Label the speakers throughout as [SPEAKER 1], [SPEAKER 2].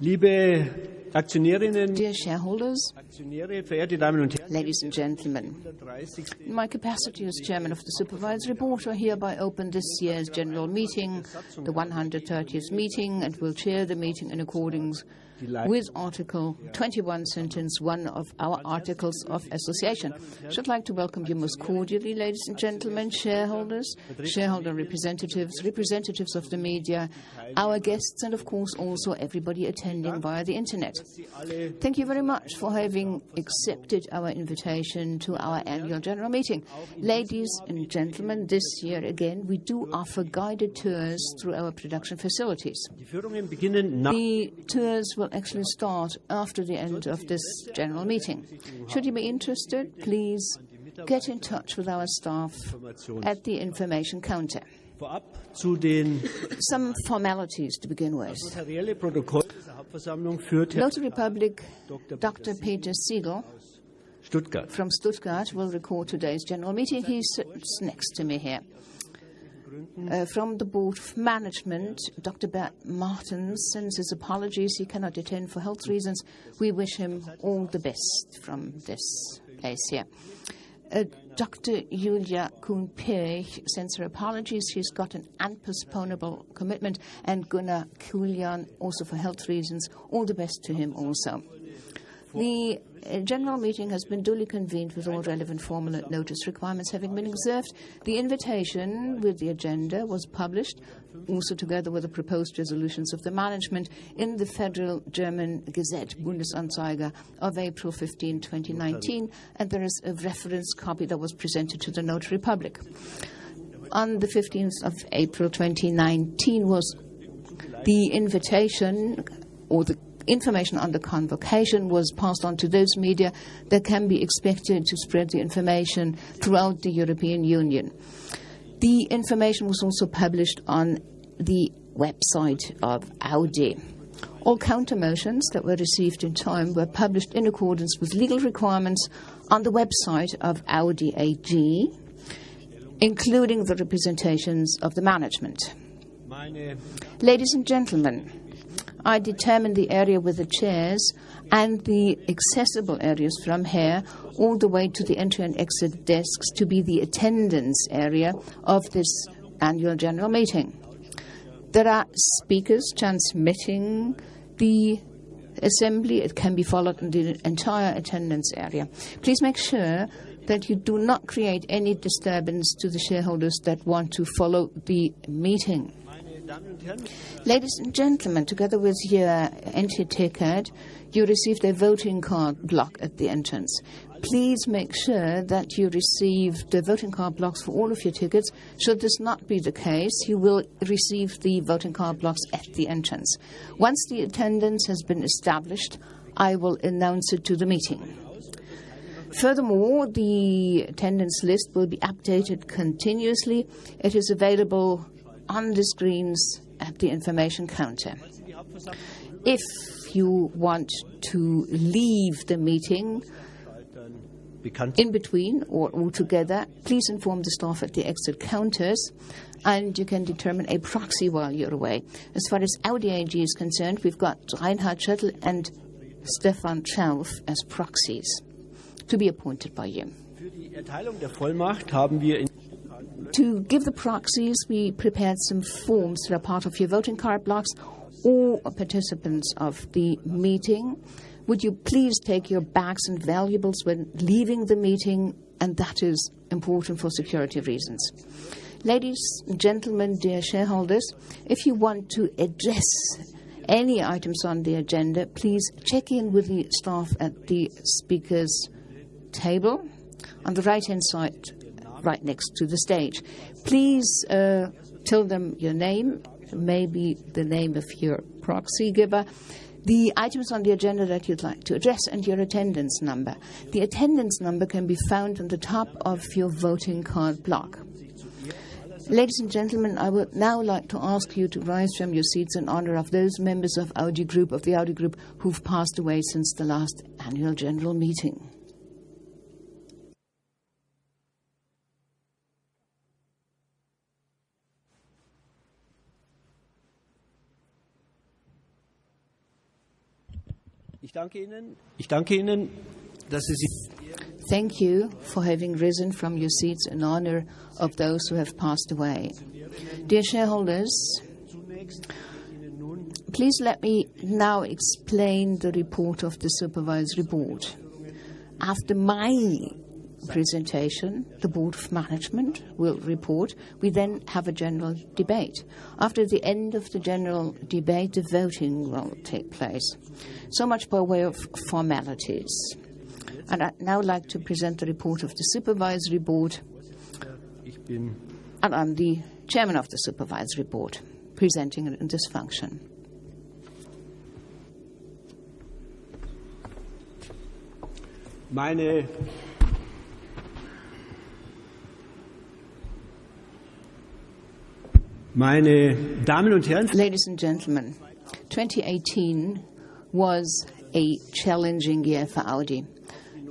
[SPEAKER 1] Liebe Aktionärinnen,
[SPEAKER 2] Dear shareholders,
[SPEAKER 1] Aktionäre, verehrte Damen und Herren,
[SPEAKER 2] ladies and gentlemen, in my capacity as chairman of the Supervisory Board, I hereby open this year's general meeting, the 130th meeting, and will chair the meeting in accordance with Article 21, Sentence 1 of our Articles of Association. I should like to welcome you most cordially, ladies and gentlemen, shareholders, shareholder representatives, representatives of the media, our guests, and of course also everybody attending via the internet. Thank you very much for having accepted our invitation to our annual general meeting. Ladies and gentlemen, this year again we do offer guided tours through our production facilities. The tours will actually start after the end of this general meeting. Should you be interested, please get in touch with our staff at the information counter. Some formalities to begin with. Notary Public Dr. Peter Siegel from Stuttgart will record today's general meeting. He sits next to me here. From the Board of Management, Dr. Bert Martens sends his apologies. He cannot attend for health reasons. We wish him all the best from this place here. Dr. Julia Kuhn-Pirch sends her apologies. She's got an unpostponable commitment. And Gunnar Kulian, also for health reasons, all the best to him also. The general meeting has been duly convened with all relevant formal and notice requirements having been observed. The invitation with the agenda was published, also together with the proposed resolutions of the management, in the Federal German Gazette, Bundesanzeiger, of April 15, 2019, and there is a reference copy that was presented to the Notary Public. On the 15th of April 2019 was the invitation, or the information on the convocation was passed on to those media that can be expected to spread the information throughout the European Union. The information was also published on the website of Audi. All counter-motions that were received in time were published in accordance with legal requirements on the website of Audi AG, including the representations of the management. Ladies and gentlemen, I determined the area with the chairs and the accessible areas from here all the way to the entry and exit desks to be the attendance area of this annual general meeting. There are speakers transmitting the assembly. It can be followed in the entire attendance area. Please make sure that you do not create any disturbance to the shareholders that want to follow the meeting. Ladies and gentlemen, together with your entry ticket, you received a voting card block at the entrance. Please make sure that you receive the voting card blocks for all of your tickets. Should this not be the case, you will receive the voting card blocks at the entrance. Once the attendance has been established, I will announce it to the meeting. Furthermore, the attendance list will be updated continuously. It is available on the screens at the information counter. If you want to leave the meeting in between or altogether, please inform the staff at the exit counters, and you can determine a proxy while you're away. As far as Audi AG is concerned, we've got Reinhard Schöttl and Stefan Schauf as proxies to be appointed by you. To give the proxies, we prepared some forms that are part of your voting card blocks. All participants of the meeting, would you please take your bags and valuables when leaving the meeting, and that is important for security reasons. Ladies and gentlemen, dear shareholders, if you want to address any items on the agenda, please check in with the staff at the speakers' table on the right-hand side, right next to the stage. Please tell them your name, maybe the name of your proxy giver, the items on the agenda that you'd like to address, and your attendance number. The attendance number can be found on the top of your voting card block. Ladies and gentlemen, I would now like to ask you to rise from your seats in honor of those members of the Audi Group who've passed away since the last annual general meeting. Thank you for having risen from your seats in honor of those who have passed away. Dear shareholders, please let me now explain the report of the Supervisory Board. After my presentation, the Board of Management will report. We then have a general debate. After the end of the general debate, the voting will take place. So much by way of formalities. And I'd now like to present the report of the Supervisory Board. And I'm the Chairman of the Supervisory Board, presenting it in this function.
[SPEAKER 1] Meine Damen und Herren,
[SPEAKER 2] ladies and gentlemen, 2018 was a challenging year for Audi.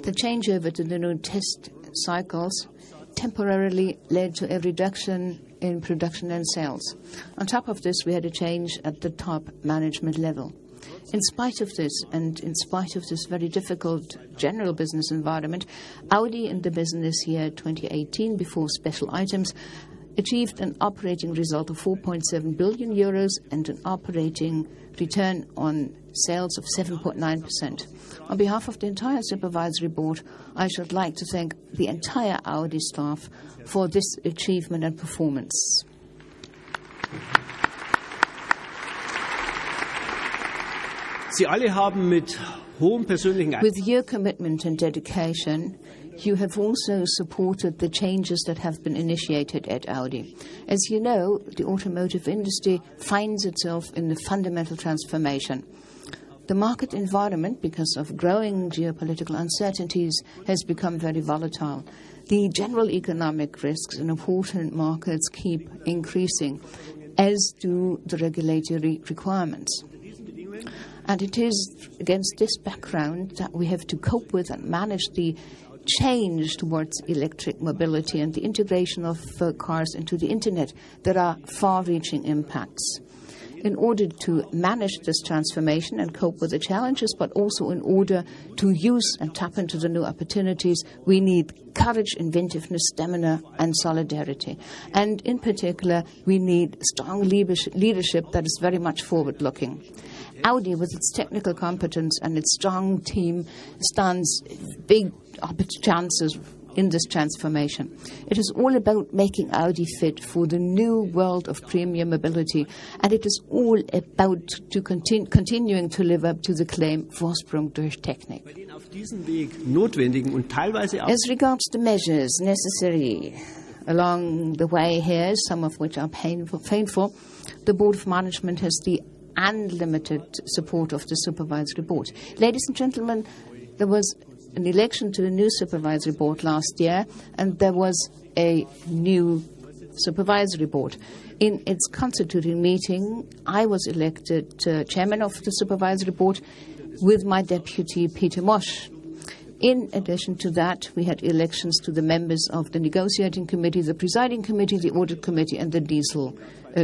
[SPEAKER 2] The changeover to the new test cycles temporarily led to a reduction in production and sales. On top of this, we had a change at the top management level. In spite of this, and in spite of this very difficult general business environment, Audi in the business year 2018, before special items, achieved an operating result of 4.7 billion euros and an operating return on sales of 7.9%. On behalf of the entire Supervisory Board, I should like to thank the entire Audi staff for this achievement and performance.
[SPEAKER 1] Sie alle haben mit hohem persönlichen
[SPEAKER 2] With your commitment and dedication, you have also supported the changes that have been initiated at Audi. As you know, the automotive industry finds itself in a fundamental transformation. The market environment, because of growing geopolitical uncertainties, has become very volatile. The general economic risks in important markets keep increasing, as do the regulatory requirements. And it is against this background that we have to cope with and manage the change towards electric mobility and the integration of cars into the Internet. There are far-reaching impacts. In order to manage this transformation and cope with the challenges, but also in order to use and tap into the new opportunities, we need courage, inventiveness, stamina, and solidarity. And in particular, we need strong leadership that is very much forward-looking. Audi, with its technical competence and its strong team, stands big chances in this transformation. It is all about making Audi fit for the new world of premium mobility, and it is all about continuing to live up to the claim Vorsprung durch Technik. As regards the measures necessary along the way here, some of which are painful, the Board of Management has the unlimited support of the Supervisory Board. Ladies and gentlemen, there was an election to a new Supervisory Board last year, and there was a new Supervisory Board. In its constituting meeting, I was elected Chairman of the Supervisory Board with my deputy, Peter Mosch. In addition to that, we had elections to the members of the Negotiating Committee, the Presiding Committee, the Audit Committee, and the Diesel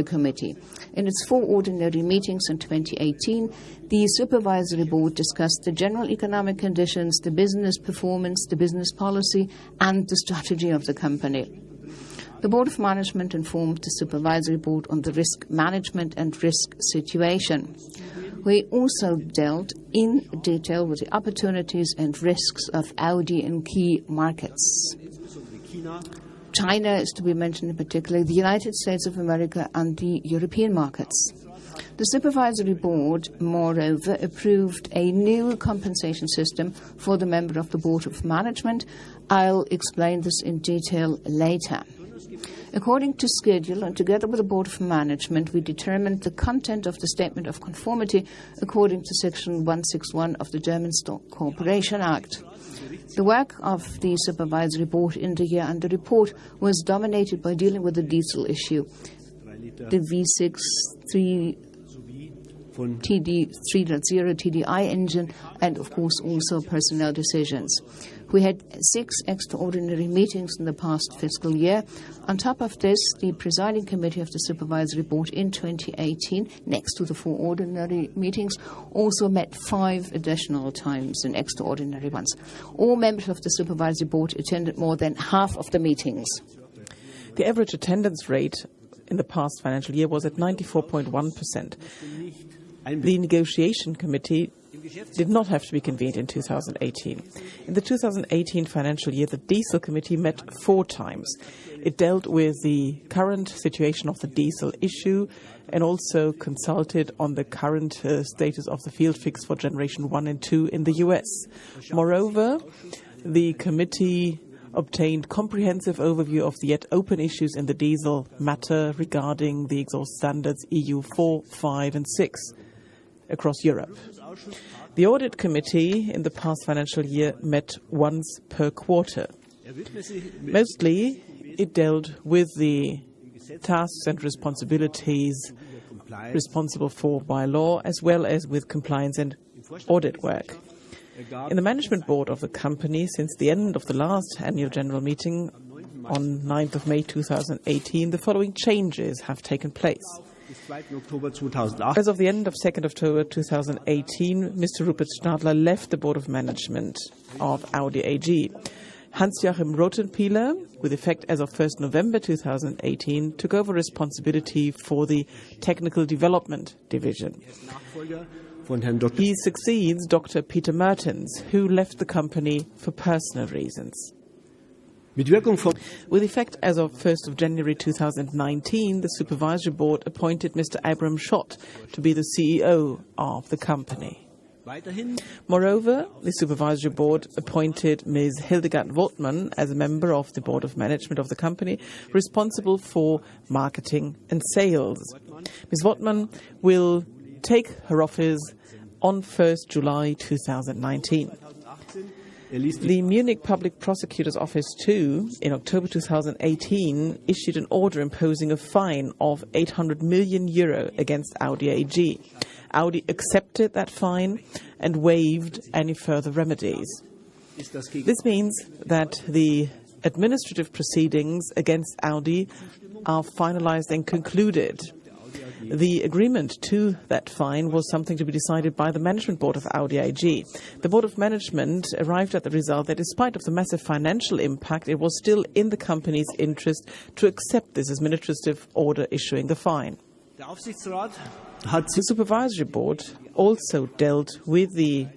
[SPEAKER 2] Committee. In its 4 ordinary meetings in 2018, the Supervisory Board discussed the general economic conditions, the business performance, the business policy, and the strategy of the company. The Board of Management informed the Supervisory Board on the risk management and risk situation. We also dealt in detail with the opportunities and risks of Audi in key markets. China is to be mentioned in particular, the United States of America and the European markets. The Supervisory Board, moreover, approved a new compensation system for the member of the Board of Management. I'll explain this in detail later. According to schedule, and together with the Board of Management, we determined the content of the Statement of Conformity according to Section 161 of the German Stock Corporation Act. The work of the Supervisory Board in the year under report was dominated by dealing with the diesel issue, the V6 TD 3.0 TDI engine, and of course also personnel decisions. We had 6 extraordinary meetings in the past fiscal year. On top of this, the presiding committee of the Supervisory Board in 2018, next to the 4 ordinary meetings, also met 5 additional times in extraordinary ones. All members of the Supervisory Board attended more than half of the meetings.
[SPEAKER 3] The average attendance rate in the past financial year was at 94.1%. The negotiation committee did not have to be convened in 2018. In the 2018 financial year, the diesel committee met 4 times. It dealt with the current situation of the diesel issue and also consulted on the current status of the field fix for generation 1 and 2 in the US. Moreover, the committee obtained comprehensive overview of the yet open issues in the diesel matter regarding the exhaust standards EU 4, 5 and 6 across Europe. The audit committee in the past financial year met once per quarter. Mostly, it dealt with the tasks and responsibilities responsible for by law, as well as with compliance and audit work. In the management board of the company, since the end of the last annual general meeting on 9th of May 2018, the following changes have taken place. As of the end of 2nd October 2018, Mr. Rupert Stadler left the Board of Management of Audi AG. Hans-Joachim Rothenpieler, with effect as of 1st November 2018, took over responsibility for the Technical Development Division. He succeeds Dr. Peter Mertens, who left the company for personal reasons. With effect as of 1st of January 2019, the Supervisory Board appointed Mr. Bram Schot to be the CEO of the company. Moreover, the Supervisory Board appointed Ms. Hildegard Wortmann as a member of the Board of Management of the company, responsible for marketing and sales. Ms. Wortmann will take her office on 1st July 2019. The Munich Public Prosecutor's Office 2, in October 2018, issued an order imposing a fine of 800 million euro against Audi AG. Audi accepted that fine and waived any further remedies. This means that the administrative proceedings against Audi are finalized and concluded. The agreement to that fine was something to be decided by the management board of Audi AG. The board of management arrived at the result that despite of the massive financial impact, it was still in the company's interest to accept this administrative order issuing the fine. The supervisory board also dealt with the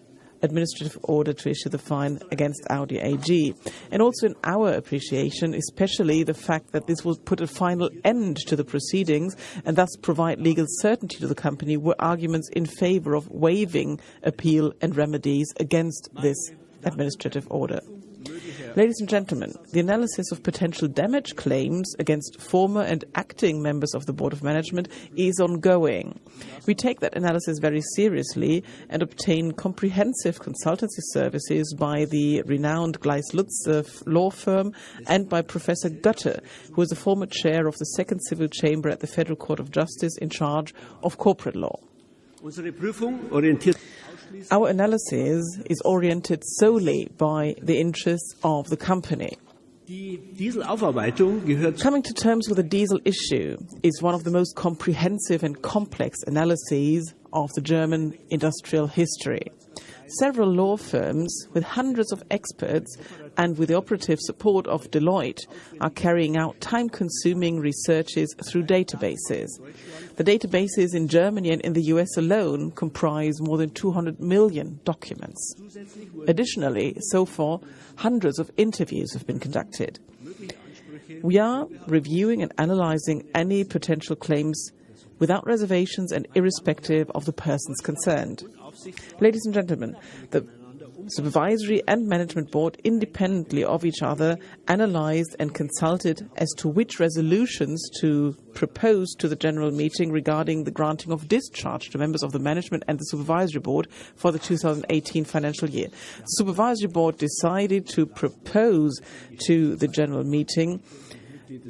[SPEAKER 3] administrative order to issue the fine against Audi AG. And also in our appreciation, especially the fact that this will put a final end to the proceedings and thus provide legal certainty to the company, were arguments in favor of waiving appeal and remedies against this administrative order. Ladies and gentlemen, the analysis of potential damage claims against former and acting members of the Board of Management is ongoing. We take that analysis very seriously and obtain comprehensive consultancy services by the renowned Gleis Lutz law firm and by Professor Götte, who is the former chair of the Second Civil Chamber at the Federal Court of Justice in charge of corporate law. Our analysis is oriented solely by the interests of the company. Coming to terms with the diesel issue is one of the most comprehensive and complex analyses of the German industrial history. Several law firms with hundreds of experts and with the operative support of Deloitte are carrying out time-consuming researches through databases. The databases in Germany and in the US alone comprise more than 200 million documents. Additionally, so far, hundreds of interviews have been conducted. We are reviewing and analyzing any potential claims without reservations and irrespective of the persons concerned. Ladies and gentlemen, the Supervisory and Management Board, independently of each other, analyzed and consulted as to which resolutions to propose to the General Meeting regarding the granting of discharge to members of the Management and the Supervisory Board for the 2018 financial year. The Supervisory Board decided to propose to the General Meeting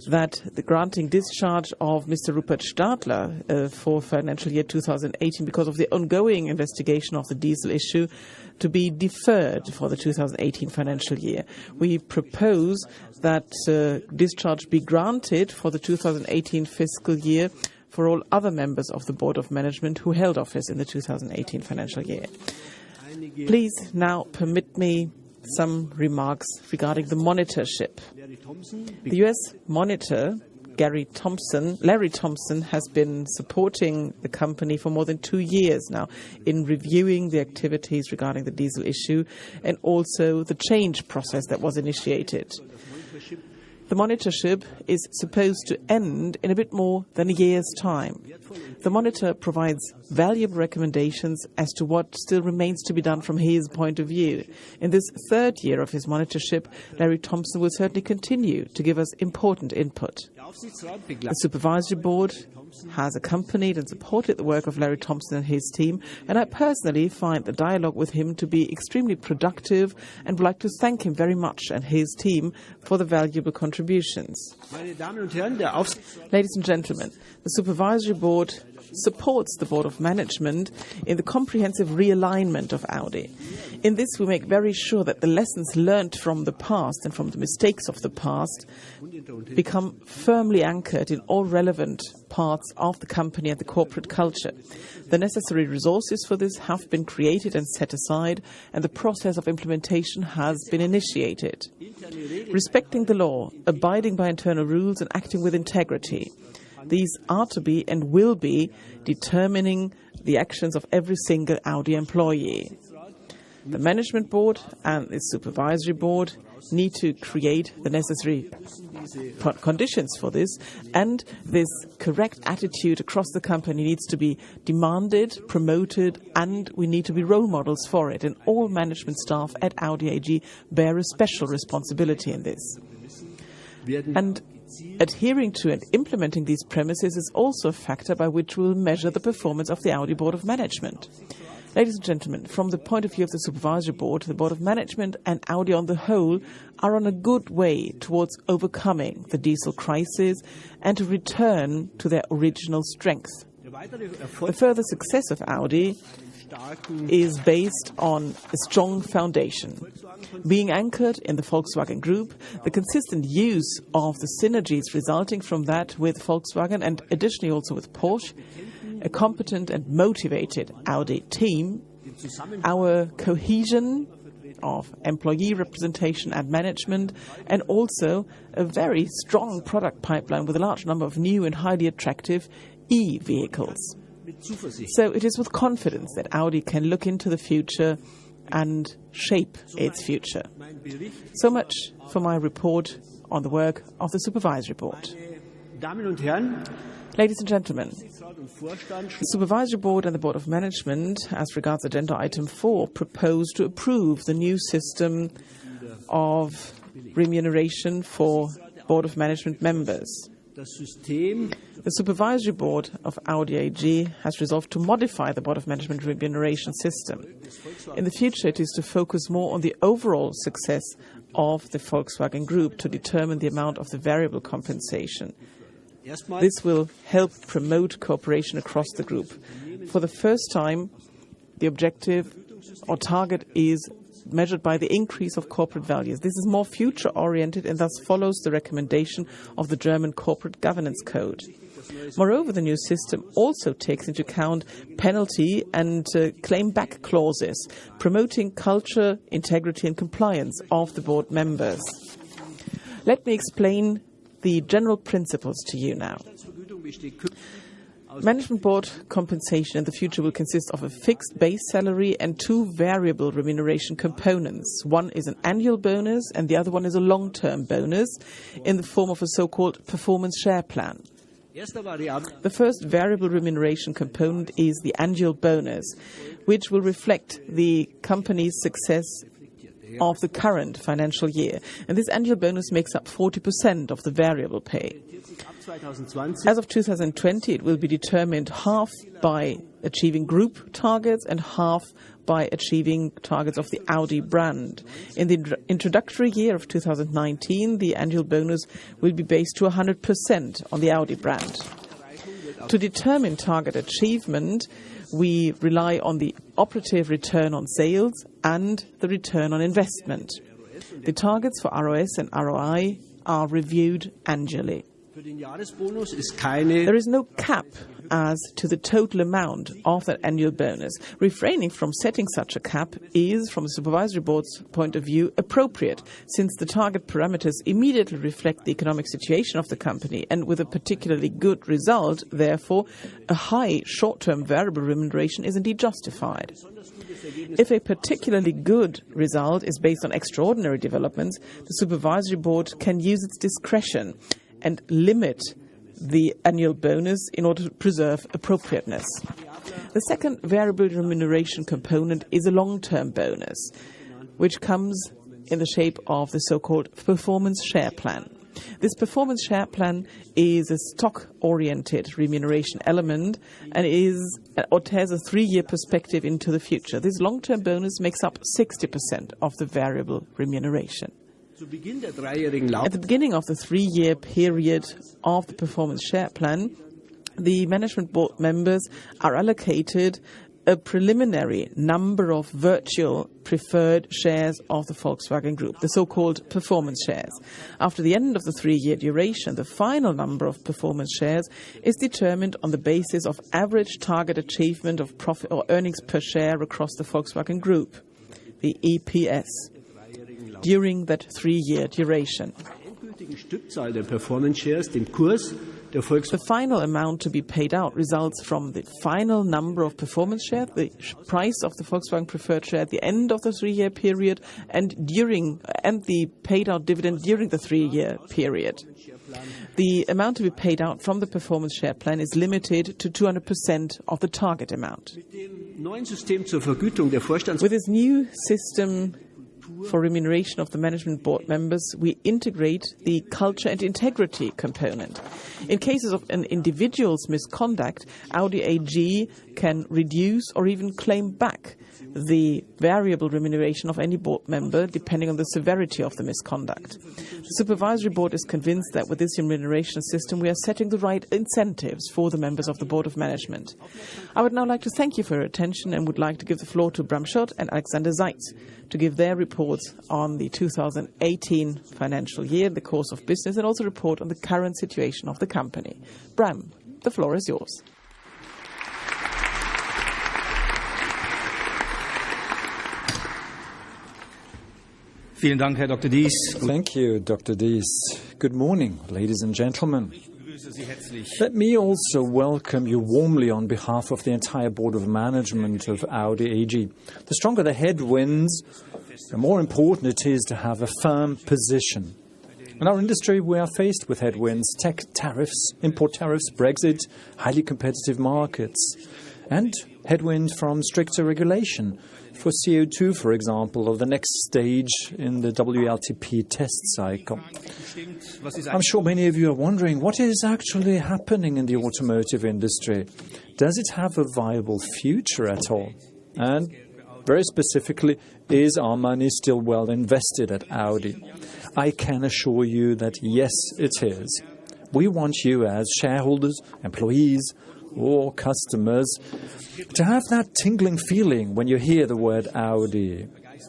[SPEAKER 3] that the granting discharge of Mr. Rupert Stadler for financial year 2018 because of the ongoing investigation of the diesel issue to be deferred for the 2018 financial year. We propose that discharge be granted for the 2018 fiscal year for all other members of the Board of Management who held office in the 2018 financial year. Please now permit me some remarks regarding the monitorship. The US monitor, Larry Thompson, has been supporting the company for more than 2 years now in reviewing the activities regarding the diesel issue and also the change process that was initiated. The monitorship is supposed to end in a bit more than a year's time. The monitor provides valuable recommendations as to what still remains to be done from his point of view. In this third year of his monitorship, Larry Thompson will certainly continue to give us important input. The Supervisory Board has accompanied and supported the work of Larry Thompson and his team, and I personally find the dialogue with him to be extremely productive and would like to thank him very much and his team for the valuable contributions. Ladies and gentlemen, the Supervisory Board supports the Board of Management in the comprehensive realignment of Audi. In this, we make very sure that the lessons learned from the past and from the mistakes of the past become firmly anchored in all relevant parts of the company and the corporate culture. The necessary resources for this have been created and set aside, and the process of implementation has been initiated. Respecting the law, abiding by internal rules, and acting with integrity. These are to be and will be determining the actions of every single Audi employee. The Management Board and the Supervisory Board need to create the necessary conditions for this, and this correct attitude across the company needs to be demanded, promoted, and we need to be role models for it. And all management staff at Audi AG bear a special responsibility in this. And adhering to and implementing these premises is also a factor by which we will measure the performance of the Audi Board of Management. Ladies and gentlemen, from the point of view of the Supervisory Board, the Board of Management and Audi on the whole are on a good way towards overcoming the diesel crisis and to return to their original strength. The further success of Audi is based on a strong foundation. Being anchored in the Volkswagen Group, the consistent use of the synergies resulting from that with Volkswagen and additionally also with Porsche, a competent and motivated Audi team, our cohesion of employee representation and management, and also a very strong product pipeline with a large number of new and highly attractive e-vehicles. So it is with confidence that Audi can look into the future and shape its future. So much for my report on the work of the Supervisory Board. Ladies and gentlemen, the Supervisory Board and the Board of Management, as regards agenda item 4, propose to approve the new system of remuneration for Board of Management members. The Supervisory Board of Audi AG has resolved to modify the Board of Management remuneration system. In the future, it is to focus more on the overall success of the Volkswagen Group to determine the amount of the variable compensation. This will help promote cooperation across the group. For the first time, the objective or target is measured by the increase of corporate values. This is more future-oriented and thus follows the recommendation of the German Corporate Governance Code. Moreover, the new system also takes into account penalty and claim-back clauses, promoting culture, integrity and compliance of the board members. Let me explain the general principles to you now. Management board compensation in the future will consist of a fixed base salary and 2 variable remuneration components. One is an annual bonus and the other one is a long-term bonus in the form of a so-called performance share plan. The first variable remuneration component is the annual bonus, which will reflect the company's success of the current financial year. And this annual bonus makes up 40% of the variable pay. As of 2020, it will be determined half by achieving group targets and half by achieving targets of the Audi brand. In the introductory year of 2019, the annual bonus will be based to 100% on the Audi brand. To determine target achievement, we rely on the operative return on sales and the return on investment. The targets for ROS and ROI are reviewed annually. There is no cap as to the total amount of that annual bonus. Refraining from setting such a cap is, from the Supervisory Board's point of view, appropriate, since the target parameters immediately reflect the economic situation of the company, and with a particularly good result, therefore, a high short-term variable remuneration is indeed justified. If a particularly good result is based on extraordinary developments, the Supervisory Board can use its discretion and limit the annual bonus in order to preserve appropriateness. The second variable remuneration component is a long-term bonus, which comes in the shape of the so-called performance share plan. This performance share plan is a stock-oriented remuneration element and has a 3-year perspective into the future. This long-term bonus makes up 60% of the variable remuneration. At the beginning of the 3-year period of the performance share plan, the management board members are allocated a preliminary number of virtual preferred shares of the Volkswagen Group, the so-called performance shares. After the end of the 3-year duration, the final number of performance shares is determined on the basis of average target achievement of profit or earnings per share across the Volkswagen Group, the EPS, during that 3-year duration. The final amount to be paid out results from the final number of performance shares, the price of the Volkswagen preferred share at the end of the 3-year period, and the paid out dividend during the 3-year period. The amount to be paid out from the performance share plan is limited to 200% of the target amount. With this new system for remuneration of the management board members, we integrate the culture and integrity component. In cases of an individual's misconduct, Audi AG can reduce or even claim back the variable remuneration of any board member, depending on the severity of the misconduct. The Supervisory Board is convinced that with this remuneration system, we are setting the right incentives for the members of the Board of Management. I would now like to thank you for your attention and would like to give the floor to Bram Schot and Alexander Seitz to give their reports on the 2018 financial year, the course of business, and also report on the current situation of the company. Bram, the floor is yours.
[SPEAKER 4] Thank you, Dr. Dies. Good morning, ladies and gentlemen. Let me also welcome you warmly on behalf of the entire Board of Management of Audi AG. The stronger the headwinds, the more important it is to have a firm position. In our industry, we are faced with headwinds, tech tariffs, import tariffs, Brexit, highly competitive markets, and headwind from stricter regulation. For CO2, for example, or the next stage in the WLTP test cycle. I'm sure many of you are wondering what is actually happening in the automotive industry. Does it have a viable future at all? And very specifically, is our money still well invested at Audi? I can assure you that yes, it is. We want you as shareholders, employees, or customers to have that tingling feeling when you hear the word Audi,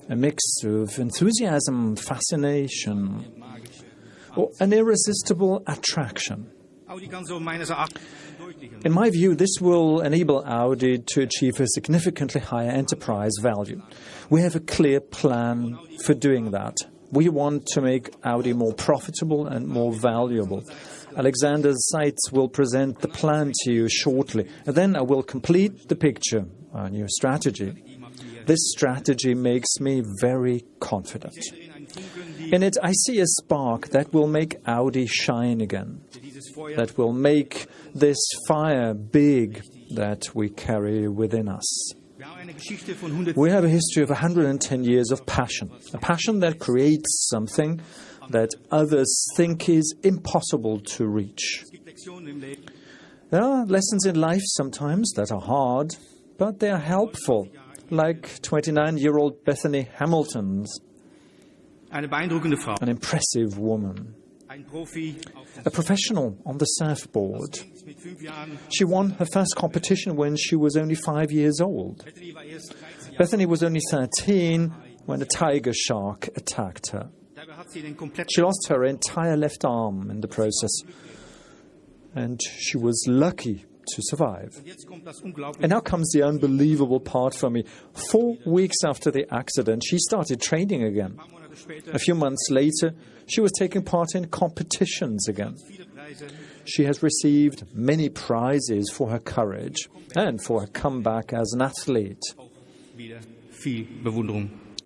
[SPEAKER 4] a mix of enthusiasm, fascination, or an irresistible attraction. In my view, this will enable Audi to achieve a significantly higher enterprise value. We have a clear plan for doing that. We want to make Audi more profitable and more valuable. Alexander Seitz will present the plan to you shortly, and then I will complete the picture, our new strategy. This strategy makes me very confident. In it, I see a spark that will make Audi shine again, that will make this fire big that we carry within us. We have a history of 110 years of passion, a passion that creates something that others think is impossible to reach. There are lessons in life sometimes that are hard, but they are helpful, like 29-year-old Bethany Hamilton's, an impressive woman, a professional on the surfboard. She won her first competition when she was only 5 years old. Bethany was only 13 when a tiger shark attacked her. She lost her entire left arm in the process, and she was lucky to survive. And now comes the unbelievable part for me. 4 weeks after the accident, she started training again. A few months later, she was taking part in competitions again. She has received many prizes for her courage and for her comeback as an athlete.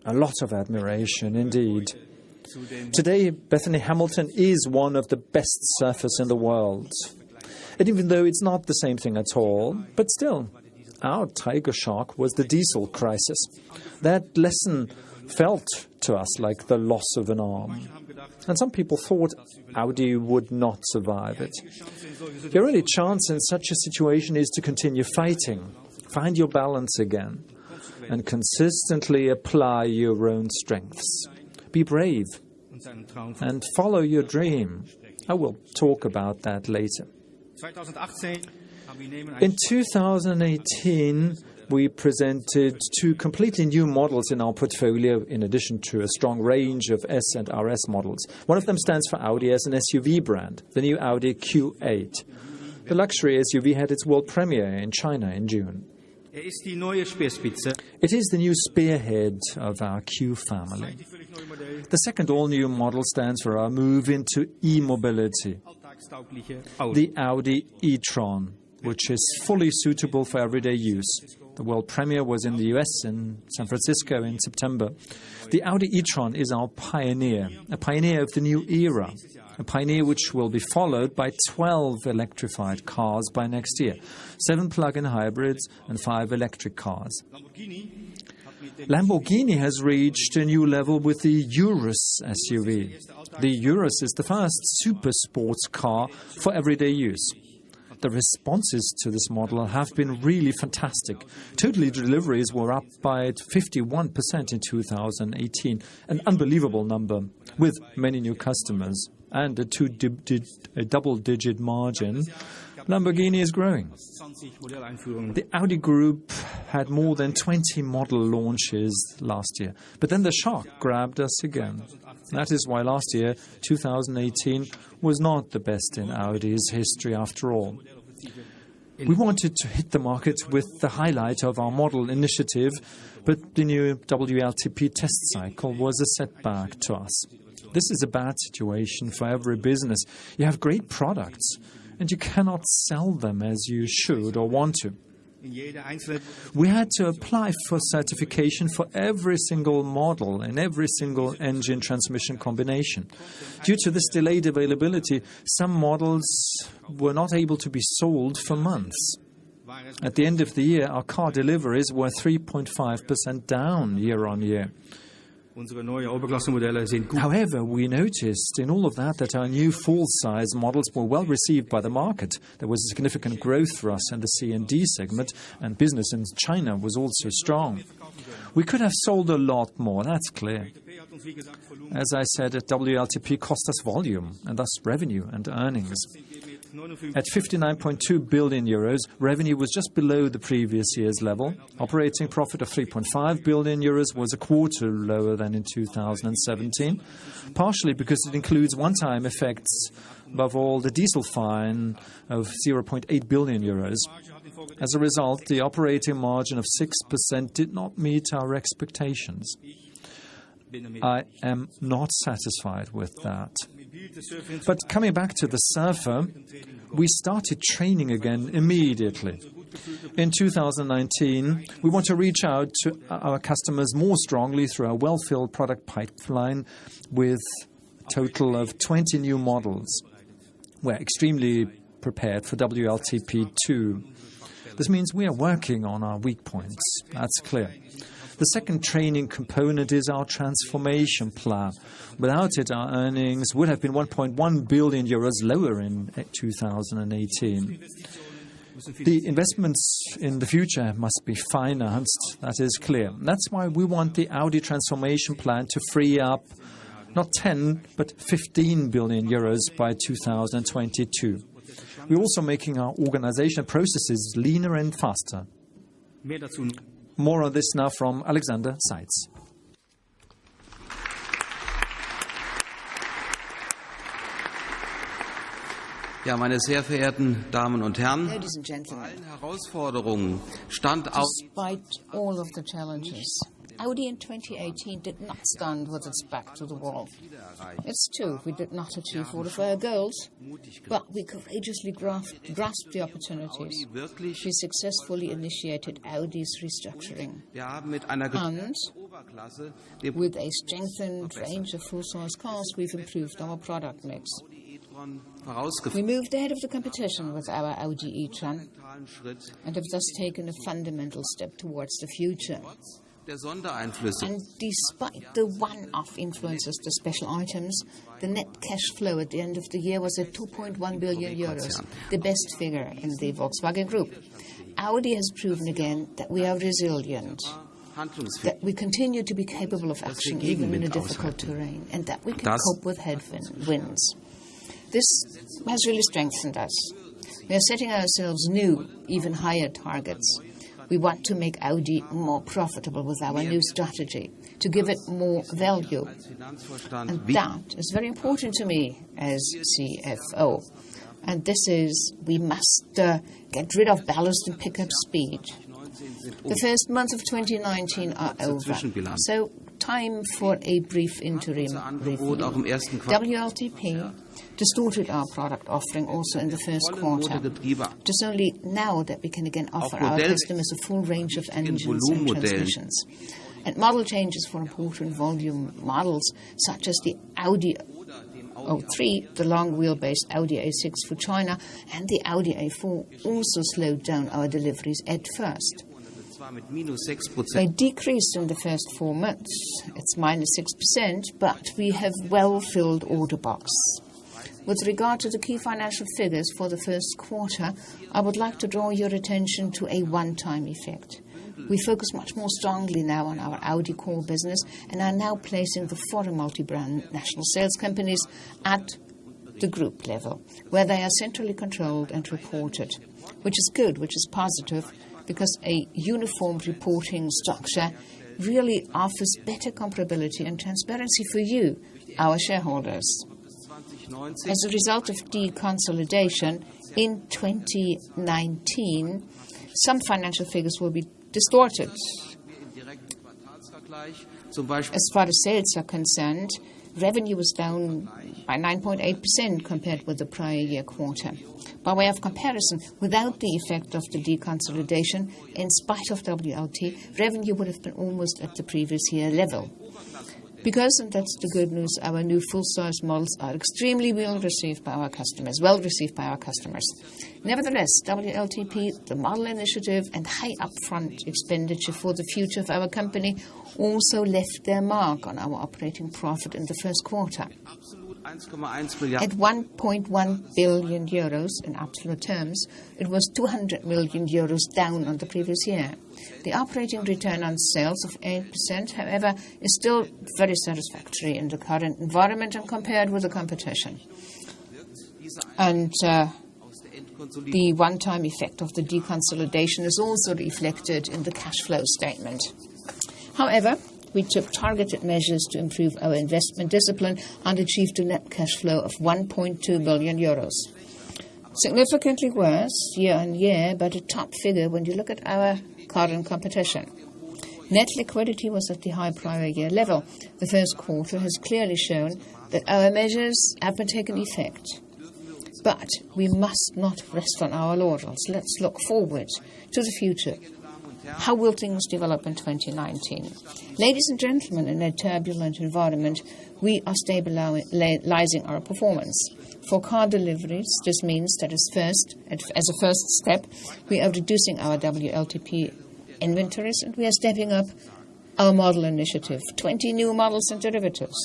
[SPEAKER 4] A lot of admiration indeed. Today, Bethany Hamilton is one of the best surfers in the world. And even though it's not the same thing at all, but still, our tiger shark was the diesel crisis. That lesson felt to us like the loss of an arm. And some people thought Audi would not survive it. Your only chance in such a situation is to continue fighting, find your balance again, and consistently apply your own strengths. Be brave and follow your dream. I will talk about that later. In 2018, we presented 2 completely new models in our portfolio, in addition to a strong range of S and RS models. One of them stands for Audi as an SUV brand, the new Audi Q8. The luxury SUV had its world premiere in China in June. It is the new spearhead of our Q family. The second all-new model stands for our move into e-mobility, the Audi e-tron, which is fully suitable for everyday use. The world premiere was in the US in San Francisco in September. The Audi e-tron is our pioneer, a pioneer of the new era, a pioneer which will be followed by 12 electrified cars by next year, 7 plug-in hybrids and 5 electric cars. Lamborghini has reached a new level with the Urus SUV. The Urus is the first super sports car for everyday use. The responses to this model have been really fantastic. Total deliveries were up by 51% in 2018, an unbelievable number, with many new customers and a double-digit margin. Lamborghini is growing. The Audi Group had more than 20 model launches last year, but then the shark grabbed us again. That is why last year, 2018, was not the best in Audi's history after all. We wanted to hit the market with the highlight of our model initiative, but the new WLTP test cycle was a setback to us. This is a bad situation for every business. You have great products, and you cannot sell them as you should or want to. We had to apply for certification for every single model and every single engine transmission combination. Due to this delayed availability, some models were not able to be sold for months. At the end of the year, our car deliveries were 3.5% down year on year. However, we noticed in all of that our new full-size models were well received by the market. There was a significant growth for us in the C and D segment, and business in China was also strong. We could have sold a lot more, that's clear. As I said, WLTP cost us volume, and thus revenue and earnings. At 59.2 billion euros, revenue was just below the previous year's level. Operating profit of 3.5 billion euros was a quarter lower than in 2017, partially because it includes one-time effects, above all the diesel fine of 0.8 billion euros. As a result, the operating margin of 6% did not meet our expectations. I am not satisfied with that. But coming back to the surfer, we started training again immediately. In 2019, we want to reach out to our customers more strongly through a well-filled product pipeline with a total of 20 new models. We're extremely prepared for WLTP 2. This means we are working on our weak points. That's clear. The second training component is our transformation plan. Without it, our earnings would have been 1.1 billion euros lower in 2018. The investments in the future must be financed, that is clear. That's why we want the Audi transformation plan to free up not 10, but 15 billion euros by 2022. We're also making our organizational processes leaner and faster. More on this now from Alexander Seitz.
[SPEAKER 5] Ja, meine sehr verehrten Damen und Herren,
[SPEAKER 2] Ladies and gentlemen,
[SPEAKER 5] allen Herausforderungen stand Audi.
[SPEAKER 2] despite all of the challenges, Audi in 2018 did not stand with its back to the wall. It's true, we did not achieve all of our goals, but we courageously grasped the opportunities. We successfully initiated Audi's restructuring. And with a strengthened range of full-size cars, we've improved our product mix. We moved ahead of the competition with our Audi e-tron and have thus taken a fundamental step towards the future. And despite the one-off influences, the special items, the net cash flow at the end of the year was at 2.1 billion euros, the best figure in the Volkswagen Group. Audi has proven again that we are resilient, that we continue to be capable of action even in a difficult terrain, and that we can cope with headwinds. This has really strengthened us. We are setting ourselves new, even higher targets. We want to make Audi more profitable with our new strategy, to give it more value. And that is very important to me as CFO. And this is, we must get rid of ballast and pick up speed. The first months of 2019 are over. So time for a brief interim review. WLTP distorted our product offering also in the first quarter. It is only now that we can again offer our customers a full range of engines and transmissions. And model changes for important volume models, such as the Audi A3, the long wheelbase Audi A6 for China, and the Audi A4 also slowed down our deliveries at first. They decreased in the first 4 months. It's minus 6%, but we have well-filled order box. With regard to the key financial figures for the first quarter, I would like to draw your attention to a one-time effect. We focus much more strongly now on our Audi core business and are now placing the foreign multi-brand national sales companies at the group level, where they are centrally controlled and reported, which is good, which is positive, because a uniform reporting structure really offers better comparability and transparency for you, our shareholders. As a result of deconsolidation in 2019, some financial figures will be distorted. As far as sales are concerned, revenue was down by 9.8% compared with the prior year quarter. By way of comparison, without the effect of the deconsolidation, in spite of WLT, revenue would have been almost at the previous year level. Because, and that's the good news, our new full-size models are extremely well received by our customers. Nevertheless, WLTP, the model initiative, and high upfront expenditure for the future of our company also left their mark on our operating profit in the first quarter. At 1.1 billion euros in absolute terms, it was 200 million euros down on the previous year. The operating return on sales of 8%, however, is still very satisfactory in the current environment and compared with the competition. And the one-time effect of the deconsolidation is also reflected in the cash flow statement. However, we took targeted measures to improve our investment discipline and achieved a net cash flow of 1.2 billion euros. Significantly worse year on year, but a top figure when you look at our current competition. Net liquidity was at the high prior year level. The first quarter has clearly shown that our measures have been taking effect. But we must not rest on our laurels. Let's look forward to the future. How will things develop in 2019? Ladies and gentlemen, in a turbulent environment, we are stabilizing our performance. For car deliveries, this means that as a first step, we are reducing our WLTP inventories and we are stepping up our model initiative, 20 new models and derivatives.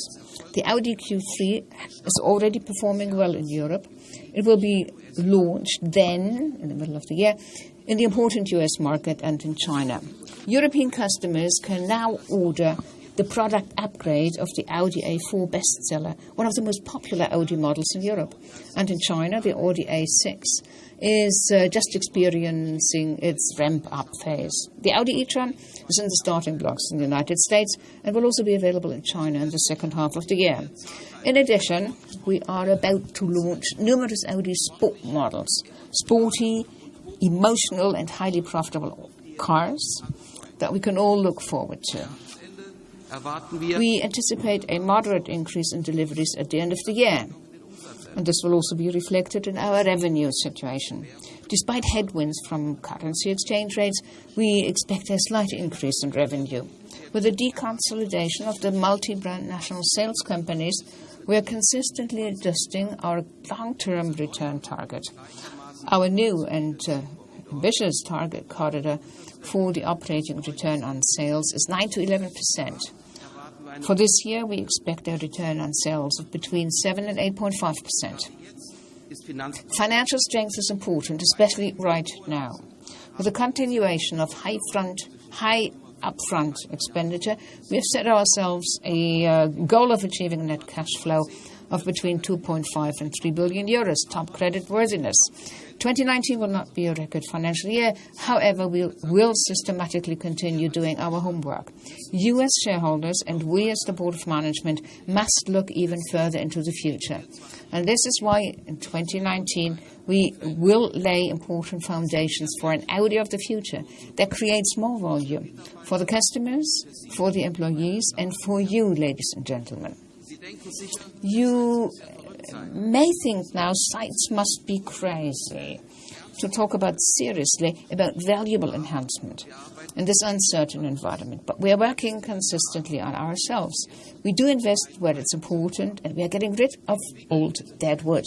[SPEAKER 2] The Audi Q3 is already performing well in Europe. It will be launched then, in the middle of the year, in the important US market and in China. European customers can now order the product upgrade of the Audi A4 bestseller, one of the most popular Audi models in Europe. And in China, the Audi A6 is just experiencing its ramp-up phase. The Audi e-tron is in the starting blocks in the United States and will also be available in China in the second half of the year. In addition, we are about to launch numerous Audi sport models, sporty, emotional and highly profitable cars that we can all look forward to. We anticipate a moderate increase in deliveries at the end of the year, and this will also be reflected in our revenue situation. Despite headwinds from currency exchange rates, we expect a slight increase in revenue. With the deconsolidation of the multi-brand national sales companies, we are consistently adjusting our long-term return target. Our new and ambitious target corridor for the operating return on sales is 9 to 11%. For this year, we expect a return on sales of between 7 and 8.5%. Financial strength is important, especially right now. With the continuation of high upfront expenditure, we have set ourselves a goal of achieving a net cash flow of between 2.5 and 3 billion euros, top credit worthiness. 2019 will not be a record financial year. However, we will systematically continue doing our homework. You as shareholders and we as the Board of Management must look even further into the future. And this is why in 2019 we will lay important foundations for an Audi of the future that creates more volume for the customers, for the employees, and for you, ladies and gentlemen. You may think now Seitz must be crazy to talk seriously about valuable enhancement in this uncertain environment. But we are working consistently on ourselves. We do invest where it's important, and we are getting rid of old dead wood.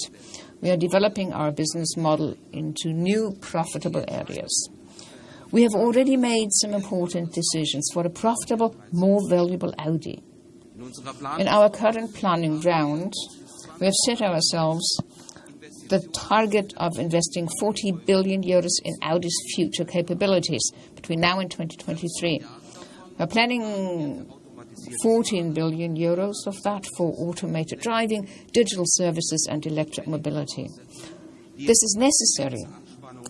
[SPEAKER 2] We are developing our business model into new profitable areas. We have already made some important decisions for a profitable, more valuable Audi. In our current planning round, we have set ourselves the target of investing 40 billion euros in Audi's future capabilities between now and 2023. We're planning 14 billion euros of that for automated driving, digital services and electric mobility. This is necessary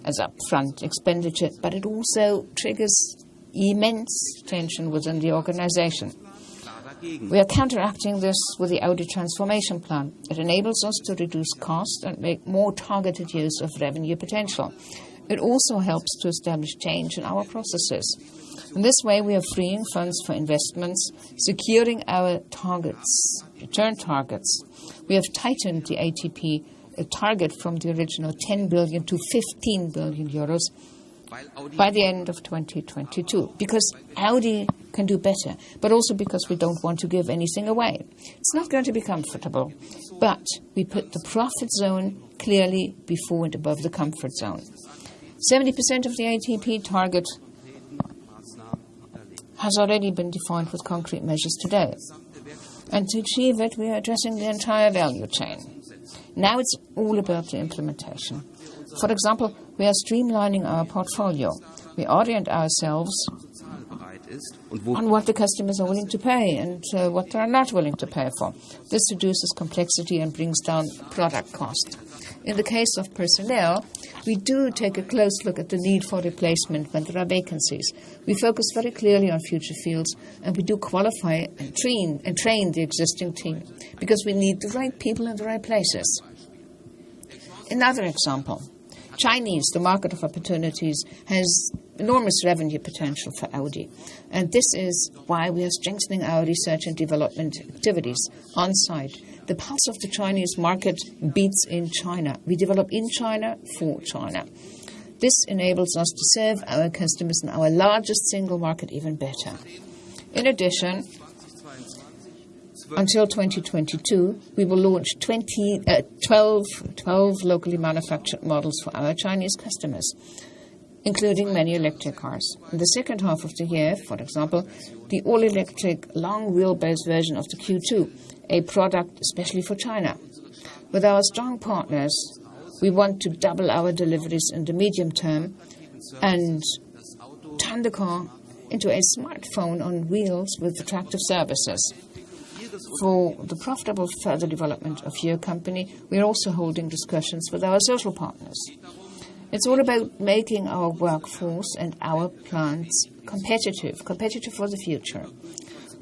[SPEAKER 2] as upfront expenditure, but it also triggers immense tension within the organization. We are counteracting this with the Audi transformation plan. It enables us to reduce costs and make more targeted use of revenue potential. It also helps to establish change in our processes. In this way, we are freeing funds for investments, securing our targets, return targets. We have tightened the ATP target from the original 10 billion to 15 billion euros by the end of 2022, because Audi can do better, but also because we don't want to give anything away. It's not going to be comfortable, but we put the profit zone clearly before and above the comfort zone. 70% of the ATP target has already been defined with concrete measures today. And to achieve it, we are addressing the entire value chain. Now it's all about the implementation. For example, we are streamlining our portfolio. We orient ourselves on what the customers are willing to pay and what they are not willing to pay for. This reduces complexity and brings down product cost. In the case of personnel, we do take a close look at the need for replacement when there are vacancies. We focus very clearly on future fields, and we do qualify and train the existing team, because we need the right people in the right places. Another example. Chinese, the market of opportunities, has enormous revenue potential for Audi. And this is why we are strengthening our research and development activities on site. The pulse of the Chinese market beats in China. We develop in China for China. This enables us to serve our customers in our largest single market even better. In addition, until 2022, we will launch 12 locally manufactured models for our Chinese customers. including many electric cars. In the second half of the year, for example, the all-electric long-wheelbase version of the Q2, a product especially for China. With our strong partners, we want to double our deliveries in the medium term and turn the car into a smartphone on wheels with attractive services. For the profitable further development of your company, we are also holding discussions with our social partners. It's all about making our workforce and our plants competitive for the future.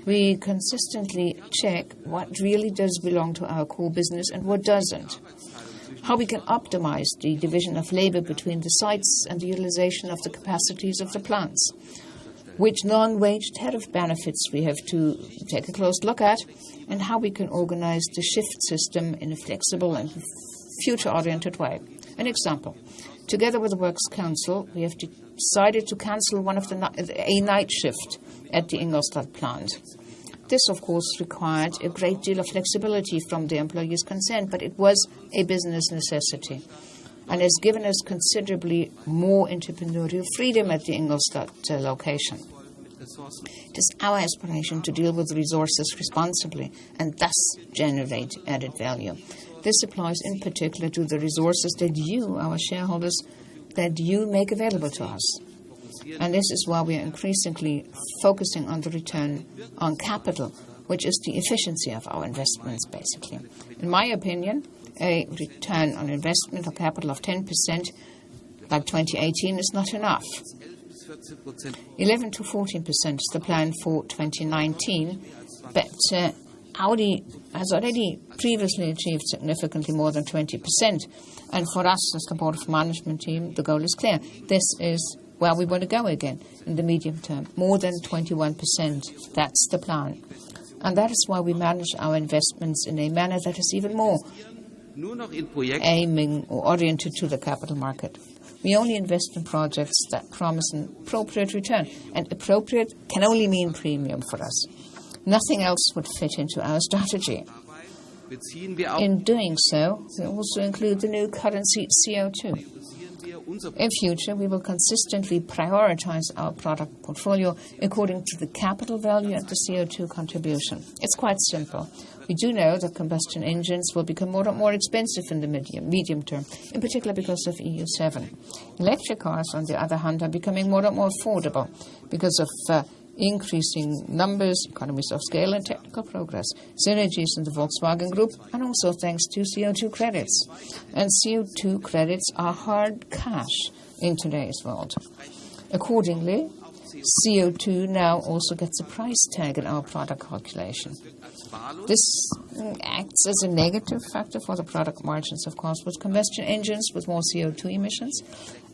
[SPEAKER 2] We consistently check what really does belong to our core business and what doesn't. How we can optimize the division of labor between the sites and the utilization of the capacities of the plants. Which non-wage tariff benefits we have to take a close look at, and how we can organize the shift system in a flexible and future-oriented way. An example. Together with the Works Council, we have decided to cancel a night shift at the Ingolstadt plant. This, of course, required a great deal of flexibility from the employees concerned, but it was a business necessity and has given us considerably more entrepreneurial freedom at the Ingolstadt location. It is our aspiration to deal with resources responsibly and thus generate added value. This applies in particular to the resources that you, our shareholders, that you make available to us. And this is why we are increasingly focusing on the return on capital, which is the efficiency of our investments, basically. In my opinion, a return on investment or capital of 10%, like 2018, is not enough. 11 to 14% is the plan for 2019, but Audi has already previously achieved significantly more than 20%. And for us, as the Board of Management team, the goal is clear. This is where we want to go again in the medium term, more than 21%. That's the plan. And that is why we manage our investments in a manner that is even more aiming or oriented to the capital market. We only invest in projects that promise an appropriate return, and appropriate can only mean premium for us. Nothing else would fit into our strategy. In doing so, we also include the new currency CO2. In future, we will consistently prioritize our product portfolio according to the capital value and the CO2 contribution. It's quite simple. We do know that combustion engines will become more and more expensive in the medium term, in particular because of EU7. Electric cars, on the other hand, are becoming more and more affordable because of increasing numbers, economies of scale, and technical progress, synergies in the Volkswagen Group, and also thanks to CO2 credits. And CO2 credits are hard cash in today's world. Accordingly, CO2 now also gets a price tag in our product calculation. This acts as a negative factor for the product margins, of course, with combustion engines with more CO2 emissions,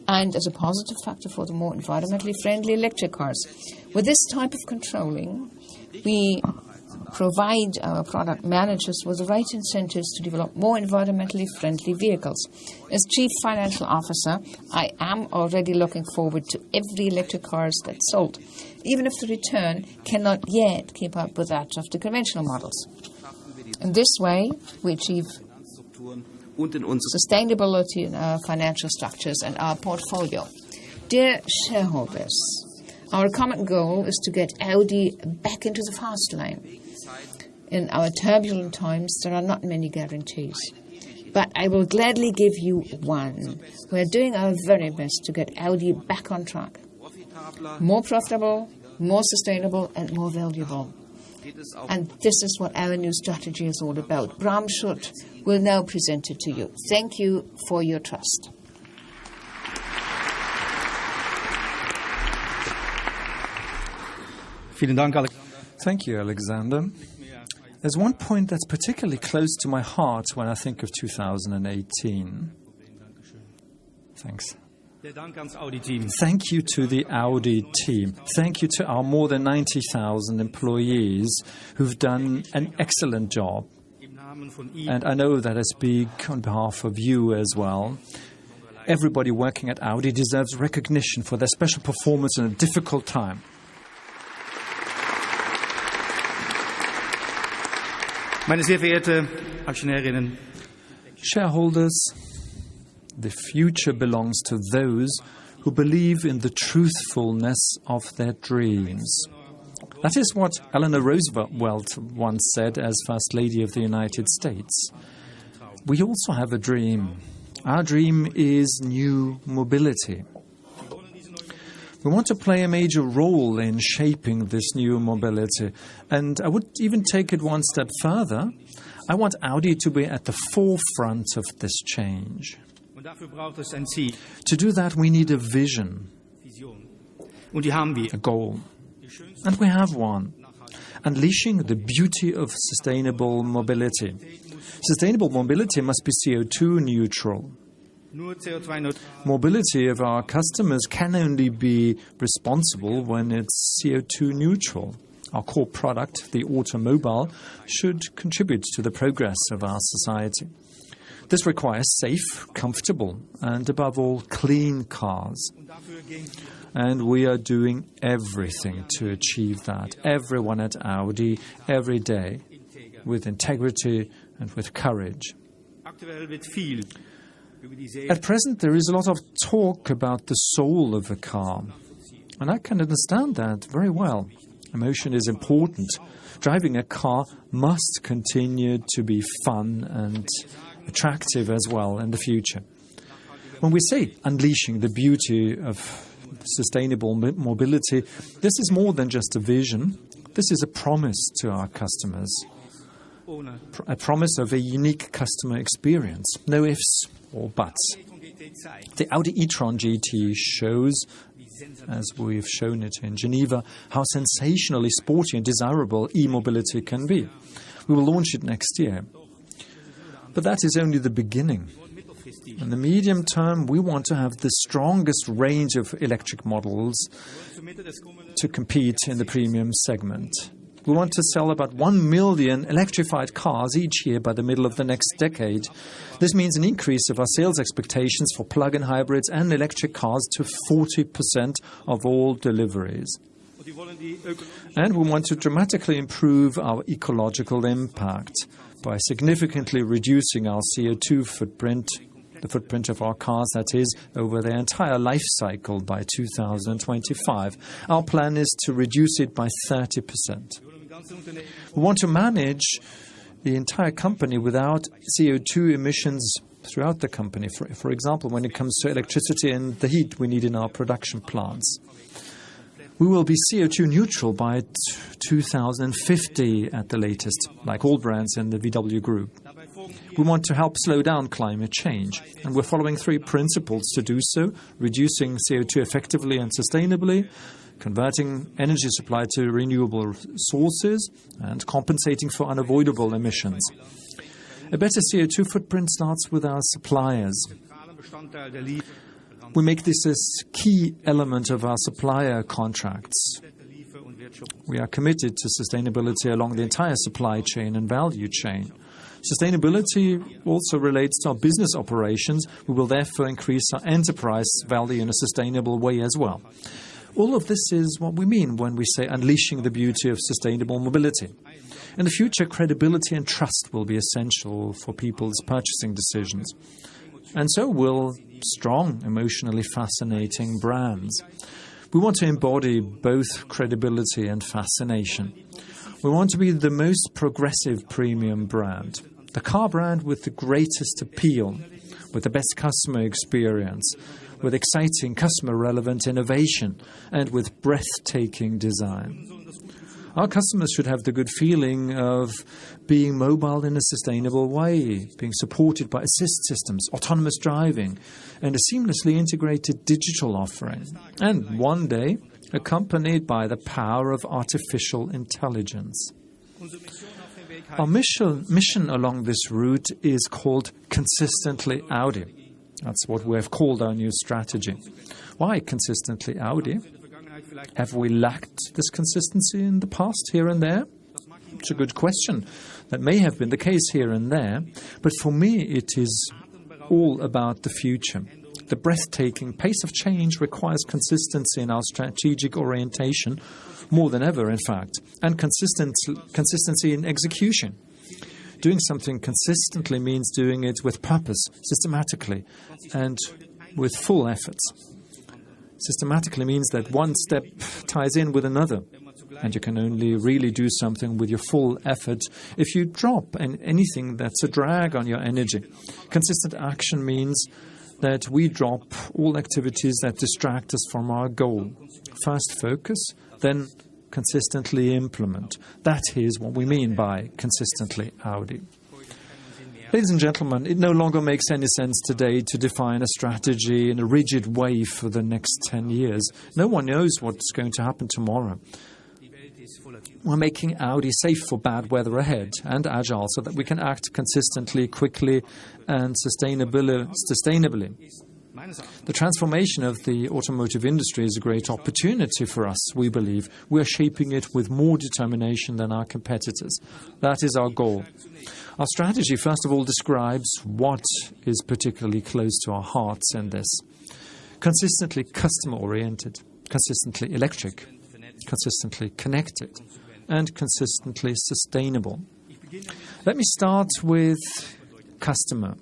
[SPEAKER 2] and as a positive factor for the more environmentally friendly electric cars. With this type of controlling, we provide our product managers with the right incentives to develop more environmentally friendly vehicles. As Chief Financial Officer, I am already looking forward to every electric car that's sold, even if the return cannot yet keep up with that of the conventional models. In this way, we achieve sustainability in our financial structures and our portfolio. Dear shareholders, our common goal is to get Audi back into the fast lane. In our turbulent times, there are not many guarantees. But I will gladly give you one. We are doing our very best to get Audi back on track. More profitable, more sustainable, and more valuable. And this is what our new strategy is all about. Bram Schot will now present it to you. Thank you for your trust.
[SPEAKER 4] Thank you, Alexander. There's one point that's particularly close to my heart when I think of 2018. Thanks. Thank you to the Audi team. Thank you to our more than 90,000 employees who've done an excellent job. And I know that I speak on behalf of you as well. Everybody working at Audi deserves recognition for their special performance in a difficult time.
[SPEAKER 5] Meine sehr verehrte Aktionärinnen.
[SPEAKER 4] Shareholders, the future belongs to those who believe in the truthfulness of their dreams. That is what Eleanor Roosevelt once said as First Lady of the United States. We also have a dream. Our dream is new mobility. We want to play a major role in shaping this new mobility. And I would even take it one step further. I want Audi to be at the forefront of this change. To do that, we need a vision, a goal. And we have one. Unleashing the beauty of sustainable mobility. Sustainable mobility must be CO2 neutral. Mobility of our customers can only be responsible when it's CO2 neutral. Our core product, the automobile, should contribute to the progress of our society. This requires safe, comfortable, and above all, clean cars. And we are doing everything to achieve that. Everyone at Audi, every day, with integrity and with courage. At present, there is a lot of talk about the soul of a car. And I can understand that very well. Emotion is important. Driving a car must continue to be fun and attractive as well in the future. When we say unleashing the beauty of sustainable mobility, this is more than just a vision. This is a promise to our customers. A promise of a unique customer experience. No ifs or buts. The Audi e-tron GT shows, as we've shown it in Geneva, how sensationally sporty and desirable e-mobility can be. We will launch it next year. But that is only the beginning. In the medium term, we want to have the strongest range of electric models to compete in the premium segment. We want to sell about 1 million electrified cars each year by the middle of the next decade. This means an increase of our sales expectations for plug-in hybrids and electric cars to 40% of all deliveries. And we want to dramatically improve our ecological impact by significantly reducing our CO2 footprint, the footprint of our cars, that is, over their entire life cycle by 2025. Our plan is to reduce it by 30%. We want to manage the entire company without CO2 emissions throughout the company. For example, when it comes to electricity and the heat we need in our production plants. We will be CO2 neutral by 2050 at the latest, like all brands in the VW Group. We want to help slow down climate change, and we're following 3 principles to do so: reducing CO2 effectively and sustainably, converting energy supply to renewable sources, and compensating for unavoidable emissions. A better CO2 footprint starts with our suppliers. We make this a key element of our supplier contracts. We are committed to sustainability along the entire supply chain and value chain. Sustainability also relates to our business operations. We will therefore increase our enterprise value in a sustainable way as well. All of this is what we mean when we say unleashing the beauty of sustainable mobility. In the future, credibility and trust will be essential for people's purchasing decisions. And so will strong, emotionally fascinating brands. We want to embody both credibility and fascination. We want to be the most progressive premium brand, the car brand with the greatest appeal, with the best customer experience, with exciting customer-relevant innovation, and with breathtaking design. Our customers should have the good feeling of being mobile in a sustainable way, being supported by assist systems, autonomous driving, and a seamlessly integrated digital offering. And one day, accompanied by the power of artificial intelligence. Our mission along this route is called Consistently Audi. That's what we have called our new strategy. Why consistently Audi? Have we lacked this consistency in the past, here and there? It's a good question. That may have been the case here and there, but for me it is all about the future. The breathtaking pace of change requires consistency in our strategic orientation, more than ever, in fact, and consistency in execution. Doing something consistently means doing it with purpose, systematically, and with full efforts. Systematically means that one step ties in with another, and you can only really do something with your full effort if you drop anything that's a drag on your energy. Consistent action means that we drop all activities that distract us from our goal. First focus, then consistently implement. That is what we mean by consistently Audi. Ladies and gentlemen, it no longer makes any sense today to define a strategy in a rigid way for the next 10 years. No one knows what's going to happen tomorrow. We're making Audi safe for bad weather ahead and agile so that we can act consistently, quickly and sustainably. The transformation of the automotive industry is a great opportunity for us, we believe. We are shaping it with more determination than our competitors. That is our goal. Our strategy, first of all, describes what is particularly close to our hearts in this. Consistently customer-oriented, consistently electric, consistently connected, and consistently sustainable. Let me start with customer.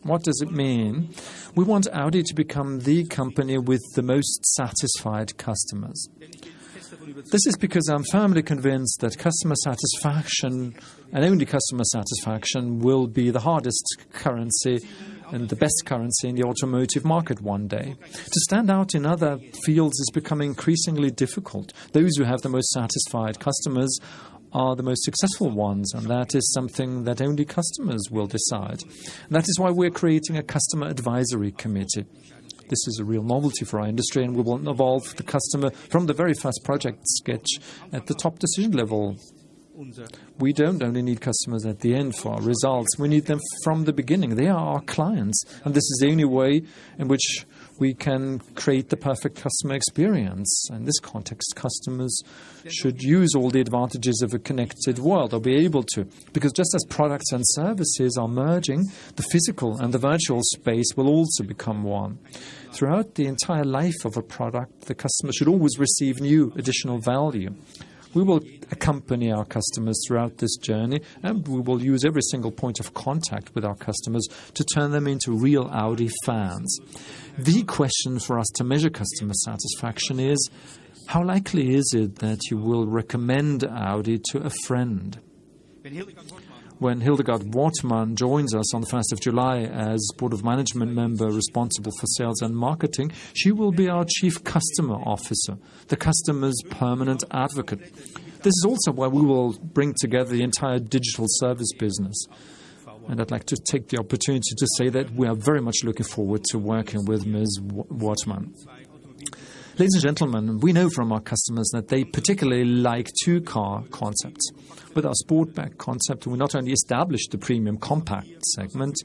[SPEAKER 4] What does it mean? We want Audi to become the company with the most satisfied customers. This is because I'm firmly convinced that customer satisfaction, and only customer satisfaction, will be the hardest currency and the best currency in the automotive market one day. To stand out in other fields is becoming increasingly difficult. Those who have the most satisfied customers are the most successful ones, and that is something that only customers will decide. And that is why we're creating a customer advisory committee. This is a real novelty for our industry, and we will involve the customer from the very first project sketch at the top decision level. We don't only need customers at the end for our results. We need them from the beginning. They are our clients, and this is the only way in which we can create the perfect customer experience. In this context, customers should use all the advantages of a connected world, or be able to, because just as products and services are merging, the physical and the virtual space will also become one. Throughout the entire life of a product, the customer should always receive new additional value. We will accompany our customers throughout this journey, and we will use every single point of contact with our customers to turn them into real Audi fans. The question for us to measure customer satisfaction is, how likely is it that you will recommend Audi to a friend? When Hildegard Wortmann joins us on the 1st of July as Board of Management member responsible for sales and marketing, she will be our Chief Customer Officer, the customer's permanent advocate. This is also why we will bring together the entire digital service business. And I'd like to take the opportunity to say that we are very much looking forward to working with Ms. Wortmann. Ladies and gentlemen, we know from our customers that they particularly like two-car concepts. With our Sportback concept, we not only established the premium compact segment,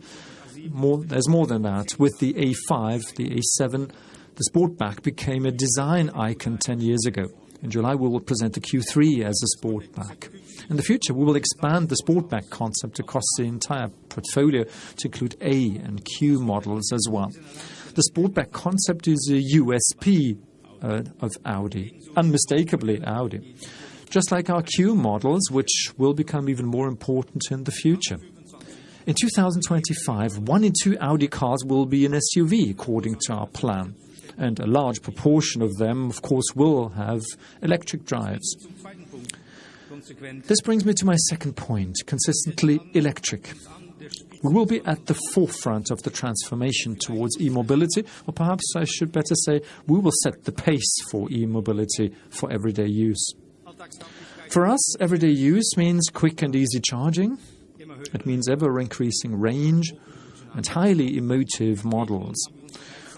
[SPEAKER 4] there's more than that. With the A5, the A7, the Sportback became a design icon 10 years ago. In July, we will present the Q3 as a Sportback. In the future, we will expand the Sportback concept across the entire portfolio to include A and Q models as well. The Sportback concept is a USP of Audi, unmistakably Audi, just like our Q models, which will become even more important in the future. In 2025, 1 in 2 Audi cars will be an SUV, according to our plan, and a large proportion of them, of course, will have electric drives. This brings me to my second point, consistently electric. We will be at the forefront of the transformation towards e-mobility, or perhaps I should better say, we will set the pace for e-mobility for everyday use. For us, everyday use means quick and easy charging. It means ever-increasing range and highly emotive models.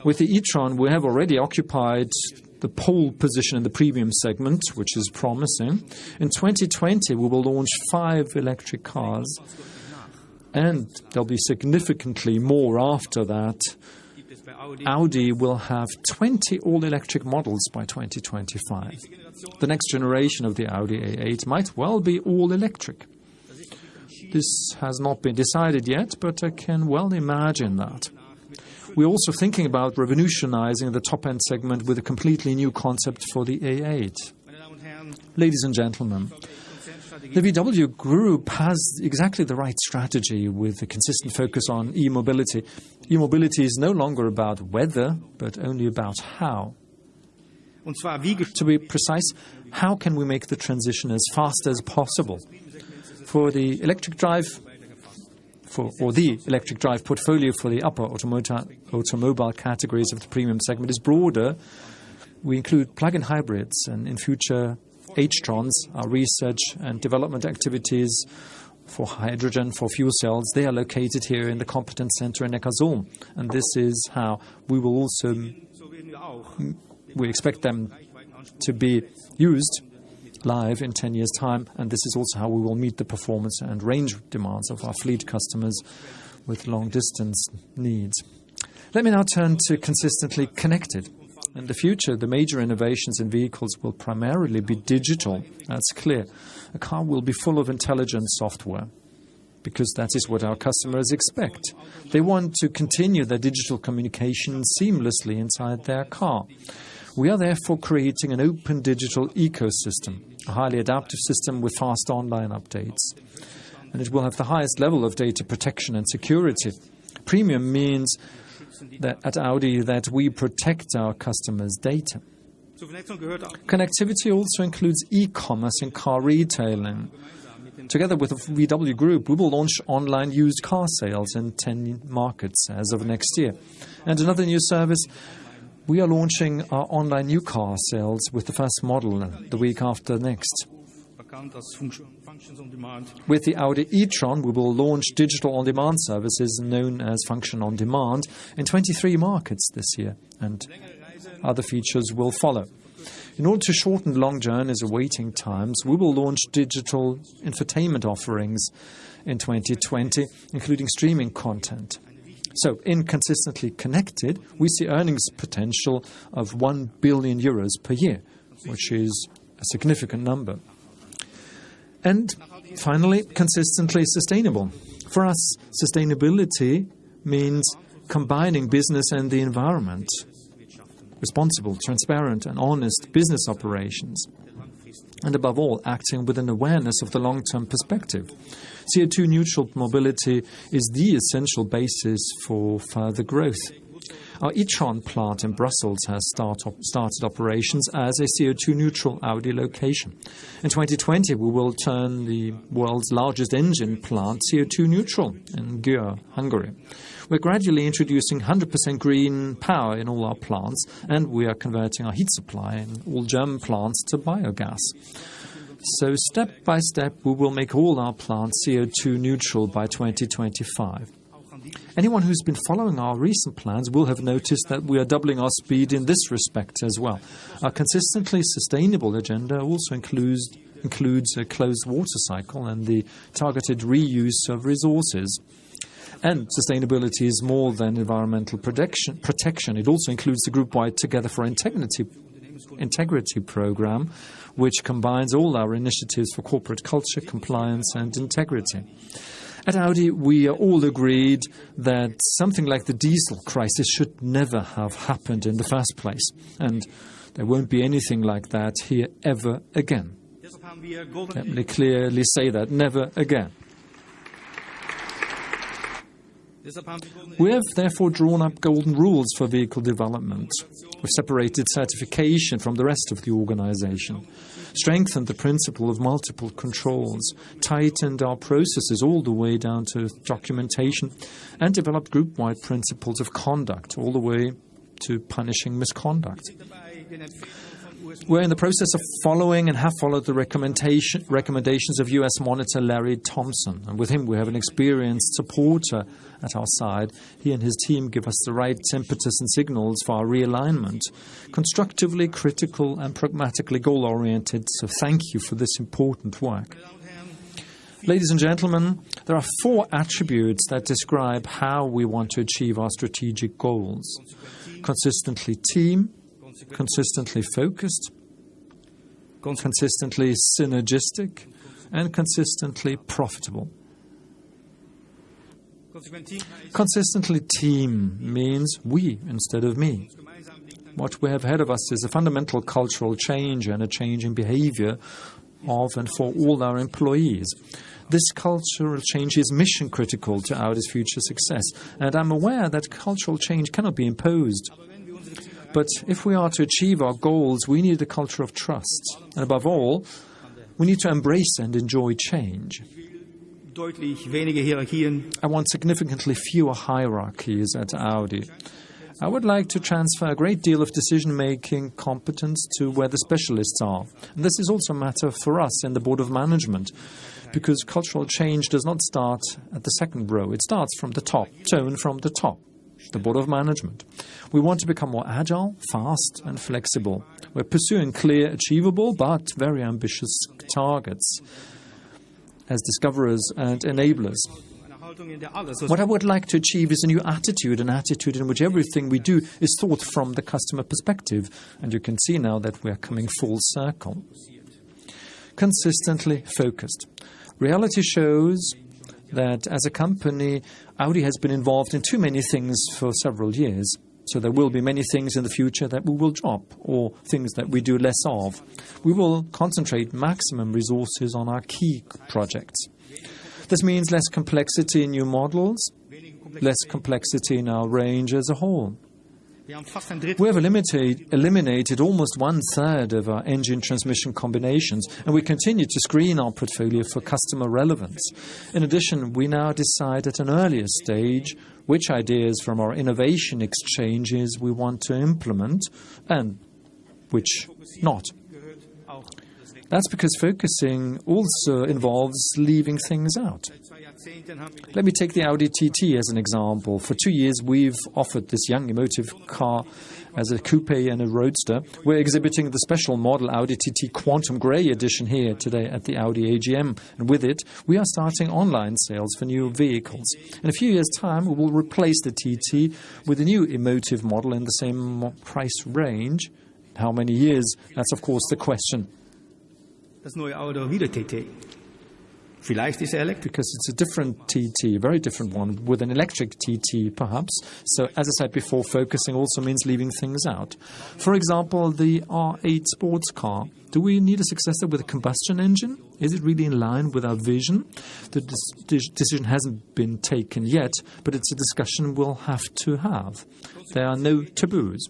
[SPEAKER 4] With the e-tron, we have already occupied the pole position in the premium segment, which is promising. In 2020, we will launch 5 electric cars, and there'll be significantly more after that. Audi will have 20 all-electric models by 2025. The next generation of the Audi A8 might well be all-electric. This has not been decided yet, but I can well imagine that. We're also thinking about revolutionizing the top-end segment with a completely new concept for the A8. Ladies and gentlemen, the VW Group has exactly the right strategy with a consistent focus on e-mobility. E-mobility is no longer about whether, but only about how. To be precise, how can we make the transition as fast as possible? For the electric drive portfolio for the upper automobile categories of the premium segment is broader. We include plug-in hybrids, and in future H-trons, our research and development activities for hydrogen, for fuel cells. They are located here in the competence center in Neckarsulm, and this is how we will also, we expect them to be used live in 10 years' time, and this is also how we will meet the performance and range demands of our fleet customers with long-distance needs. Let me now turn to consistently connected. In the future, the major innovations in vehicles will primarily be digital. That's clear. A car will be full of intelligent software, because that is what our customers expect. They want to continue their digital communication seamlessly inside their car. We are therefore creating an open digital ecosystem, a highly adaptive system with fast online updates. And it will have the highest level of data protection and security. Premium means that at Audi that we protect our customers' data. Connectivity also includes e-commerce and car retailing. Together with the VW Group, we will launch online used car sales in 10 markets as of next year. And another new service, we are launching our online new car sales with the first model the week after next. With the Audi e-tron, we will launch digital on-demand services known as Function on Demand in 23 markets this year, and other features will follow. In order to shorten long journeys or waiting times, we will launch digital infotainment offerings in 2020, including streaming content. So, in Consistently Connected, we see earnings potential of 1 billion euros per year, which is a significant number. And finally, consistently sustainable. For us, sustainability means combining business and the environment, responsible, transparent and honest business operations, and above all, acting with an awareness of the long-term perspective. CO2-neutral mobility is the essential basis for further growth. Our e-tron plant in Brussels has started operations as a CO2-neutral Audi location. In 2020, we will turn the world's largest engine plant CO2-neutral in Győr, Hungary. We're gradually introducing 100% green power in all our plants, and we are converting our heat supply in all German plants to biogas. So step by step, we will make all our plants CO2-neutral by 2025. Anyone who's been following our recent plans will have noticed that we are doubling our speed in this respect as well. Our consistently sustainable agenda also includes a closed water cycle and the targeted reuse of resources. And sustainability is more than environmental protection. It also includes the group-wide Together for Integrity program, which combines all our initiatives for corporate culture, compliance and integrity. At Audi, we are all agreed that something like the diesel crisis should never have happened in the first place. And there won't be anything like that here ever again. Let me clearly say that, never again. We have therefore drawn up golden rules for vehicle development. We've separated certification from the rest of the organization, strengthened the principle of multiple controls, tightened our processes all the way down to documentation, and developed group-wide principles of conduct all the way to punishing misconduct. We're in the process of following and have followed the recommendations of US Monitor Larry Thompson. And with him, we have an experienced supporter at our side. He and his team give us the right impetus and signals for our realignment. Constructively critical and pragmatically goal-oriented. So thank you for this important work. Ladies and gentlemen, there are 4 attributes that describe how we want to achieve our strategic goals. Consistently team, consistently focused, consistently synergistic, and consistently profitable. Consistently team means we instead of me. What we have ahead of us is a fundamental cultural change and a change in behavior of and for all our employees. This cultural change is mission critical to Audi's future success, and I'm aware that cultural change cannot be imposed. But if we are to achieve our goals, we need a culture of trust. And above all, we need to embrace and enjoy change. I want significantly fewer hierarchies at Audi. I would like to transfer a great deal of decision-making competence to where the specialists are. And this is also a matter for us in the Board of Management, because cultural change does not start at the second row. It starts from the top, tone from the top, the Board of Management. We want to become more agile, fast and flexible. We're pursuing clear, achievable, but very ambitious targets as discoverers and enablers. What I would like to achieve is a new attitude, an attitude in which everything we do is thought from the customer perspective. And you can see now that we are coming full circle. Consistently focused. Reality shows that as a company, Audi has been involved in too many things for several years. So there will be many things in the future that we will drop, or things that we do less of. We will concentrate maximum resources on our key projects. This means less complexity in new models, less complexity in our range as a whole. We have eliminated almost 1/3 of our engine transmission combinations, and we continue to screen our portfolio for customer relevance. In addition, we now decide at an earlier stage which ideas from our innovation exchanges we want to implement and which not. That's because focusing also involves leaving things out. Let me take the Audi TT as an example. For 2 years, we've offered this young, emotive car as a coupe and a roadster. We're exhibiting the special model Audi TT Quantum Grey edition here today at the Audi AGM. And with it, we are starting online sales for new vehicles. In a few years' time, we will replace the TT with a new emotive model in the same price range. How many years? That's, of course, the question.
[SPEAKER 6] Das neue Audi wieder TT. Vielleicht ist electric.
[SPEAKER 4] Because it's a different TT, a very different one, with an electric TT perhaps. So, as I said before, focusing also means leaving things out. For example, the R8 sports car. Do we need a successor with a combustion engine? Is it really in line with our vision? The decision hasn't been taken yet, but it's a discussion we'll have to have. There are no taboos.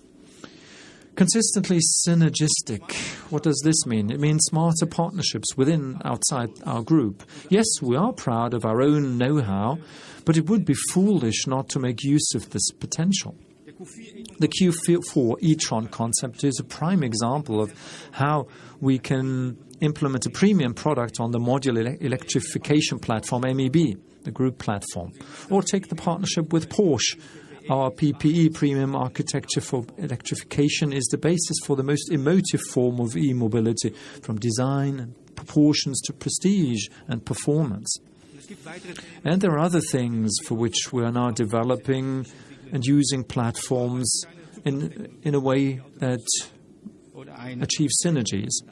[SPEAKER 4] Consistently synergistic. What does this mean? It means smarter partnerships within, outside our group. Yes, we are proud of our own know-how, but it would be foolish not to make use of this potential. The Q4 e-tron concept is a prime example of how we can implement a premium product on the modular electrification platform MEB, the group platform. Or take the partnership with Porsche. Our PPE, premium architecture for electrification, is the basis for the most emotive form of e-mobility, from design and proportions to prestige and performance. And there are other things for which we are now developing and using platforms in a way that achieve synergies.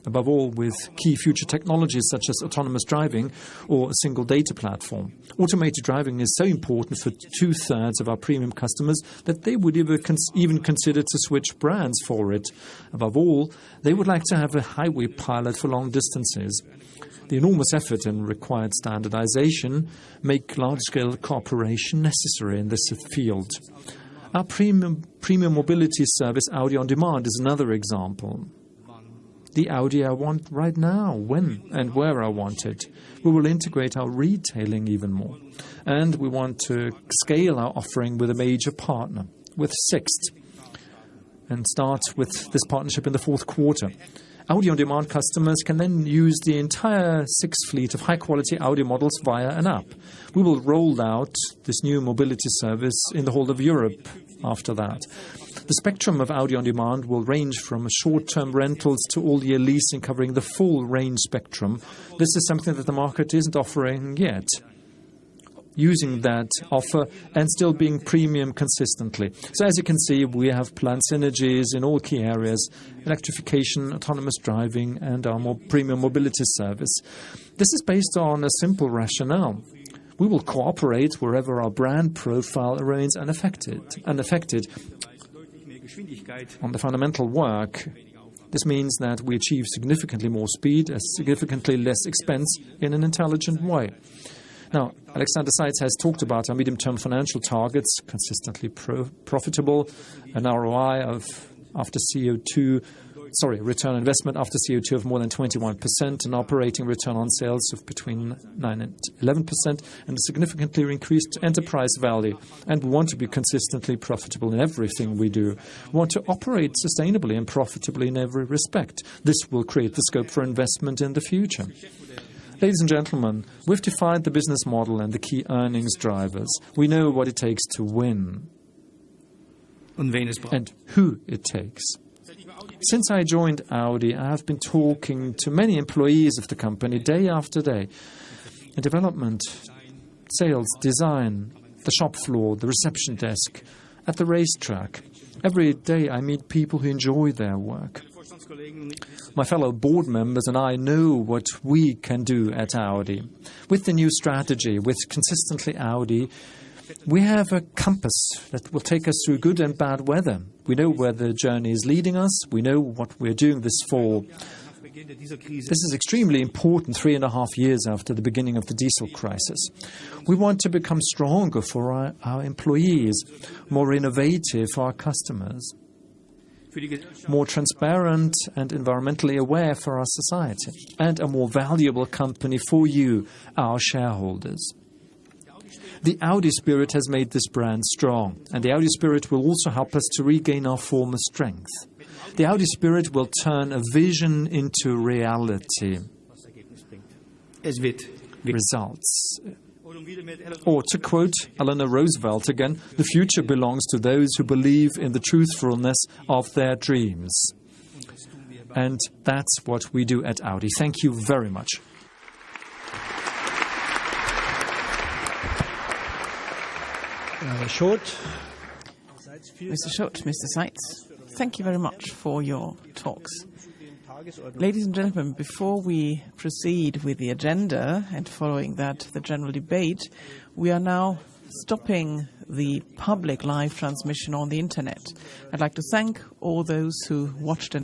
[SPEAKER 4] Above all, with key future technologies such as autonomous driving or a single data platform. Automated driving is so important for 2/3 of our premium customers that they would even consider to switch brands for it. Above all, they would like to have a highway pilot for long distances. The enormous effort and required standardization make large-scale cooperation necessary in this field. Our premium mobility service, Audi On Demand, is another example. The Audi I want right now, when and where I want it. We will integrate our retailing even more. And we want to scale our offering with a major partner, with Sixt, and start with this partnership in the fourth quarter. Audi On Demand customers can then use the entire Sixt fleet of high-quality Audi models via an app. We will roll out this new mobility service in the whole of Europe after that. The spectrum of Audi On Demand will range from short-term rentals to all-year leasing, covering the full range spectrum. This is something that the market isn't offering yet. Using that offer and still being premium consistently. So as you can see, we have planned synergies in all key areas: electrification, autonomous driving, and our more premium mobility service. This is based on a simple rationale. We will cooperate wherever our brand profile remains unaffected. On the fundamental work, this means that we achieve significantly more speed at significantly less expense in an intelligent way. Now, Alexander Seitz has talked about our medium-term financial targets, consistently profitable, an ROI return on investment after CO2 of more than 21%, an operating return on sales of between 9 and 11%, and a significantly increased enterprise value. And we want to be consistently profitable in everything we do. We want to operate sustainably and profitably in every respect. This will create the scope for investment in the future. Ladies and gentlemen, we've defined the business model and the key earnings drivers. We know what it takes to win and who it takes. Since I joined Audi, I have been talking to many employees of the company day after day. In development, sales, design, the shop floor, the reception desk, at the racetrack. Every day I meet people who enjoy their work. My fellow board members and I know what we can do at Audi. With the new strategy, with Consistently Audi, we have a compass that will take us through good and bad weather. We know where the journey is leading us. We know what we're doing this fall. This is extremely important 3.5 years after the beginning of the diesel crisis. We want to become stronger for our employees, more innovative for our customers, more transparent and environmentally aware for our society, and a more valuable company for you, our shareholders. The Audi spirit has made this brand strong, and the Audi spirit will also help us to regain our former strength. The Audi spirit will turn a vision into reality. Results. Or to quote Eleanor Roosevelt again, the future belongs to those who believe in the truthfulness of their dreams. And that's what we do at Audi. Thank you very much.
[SPEAKER 1] Mr.
[SPEAKER 3] Schot, Mr. Seitz, thank you very much for your talks. Ladies and gentlemen, before we proceed with the agenda and following that the general debate, we are now stopping the public live transmission on the internet. I'd like to thank all those who watched and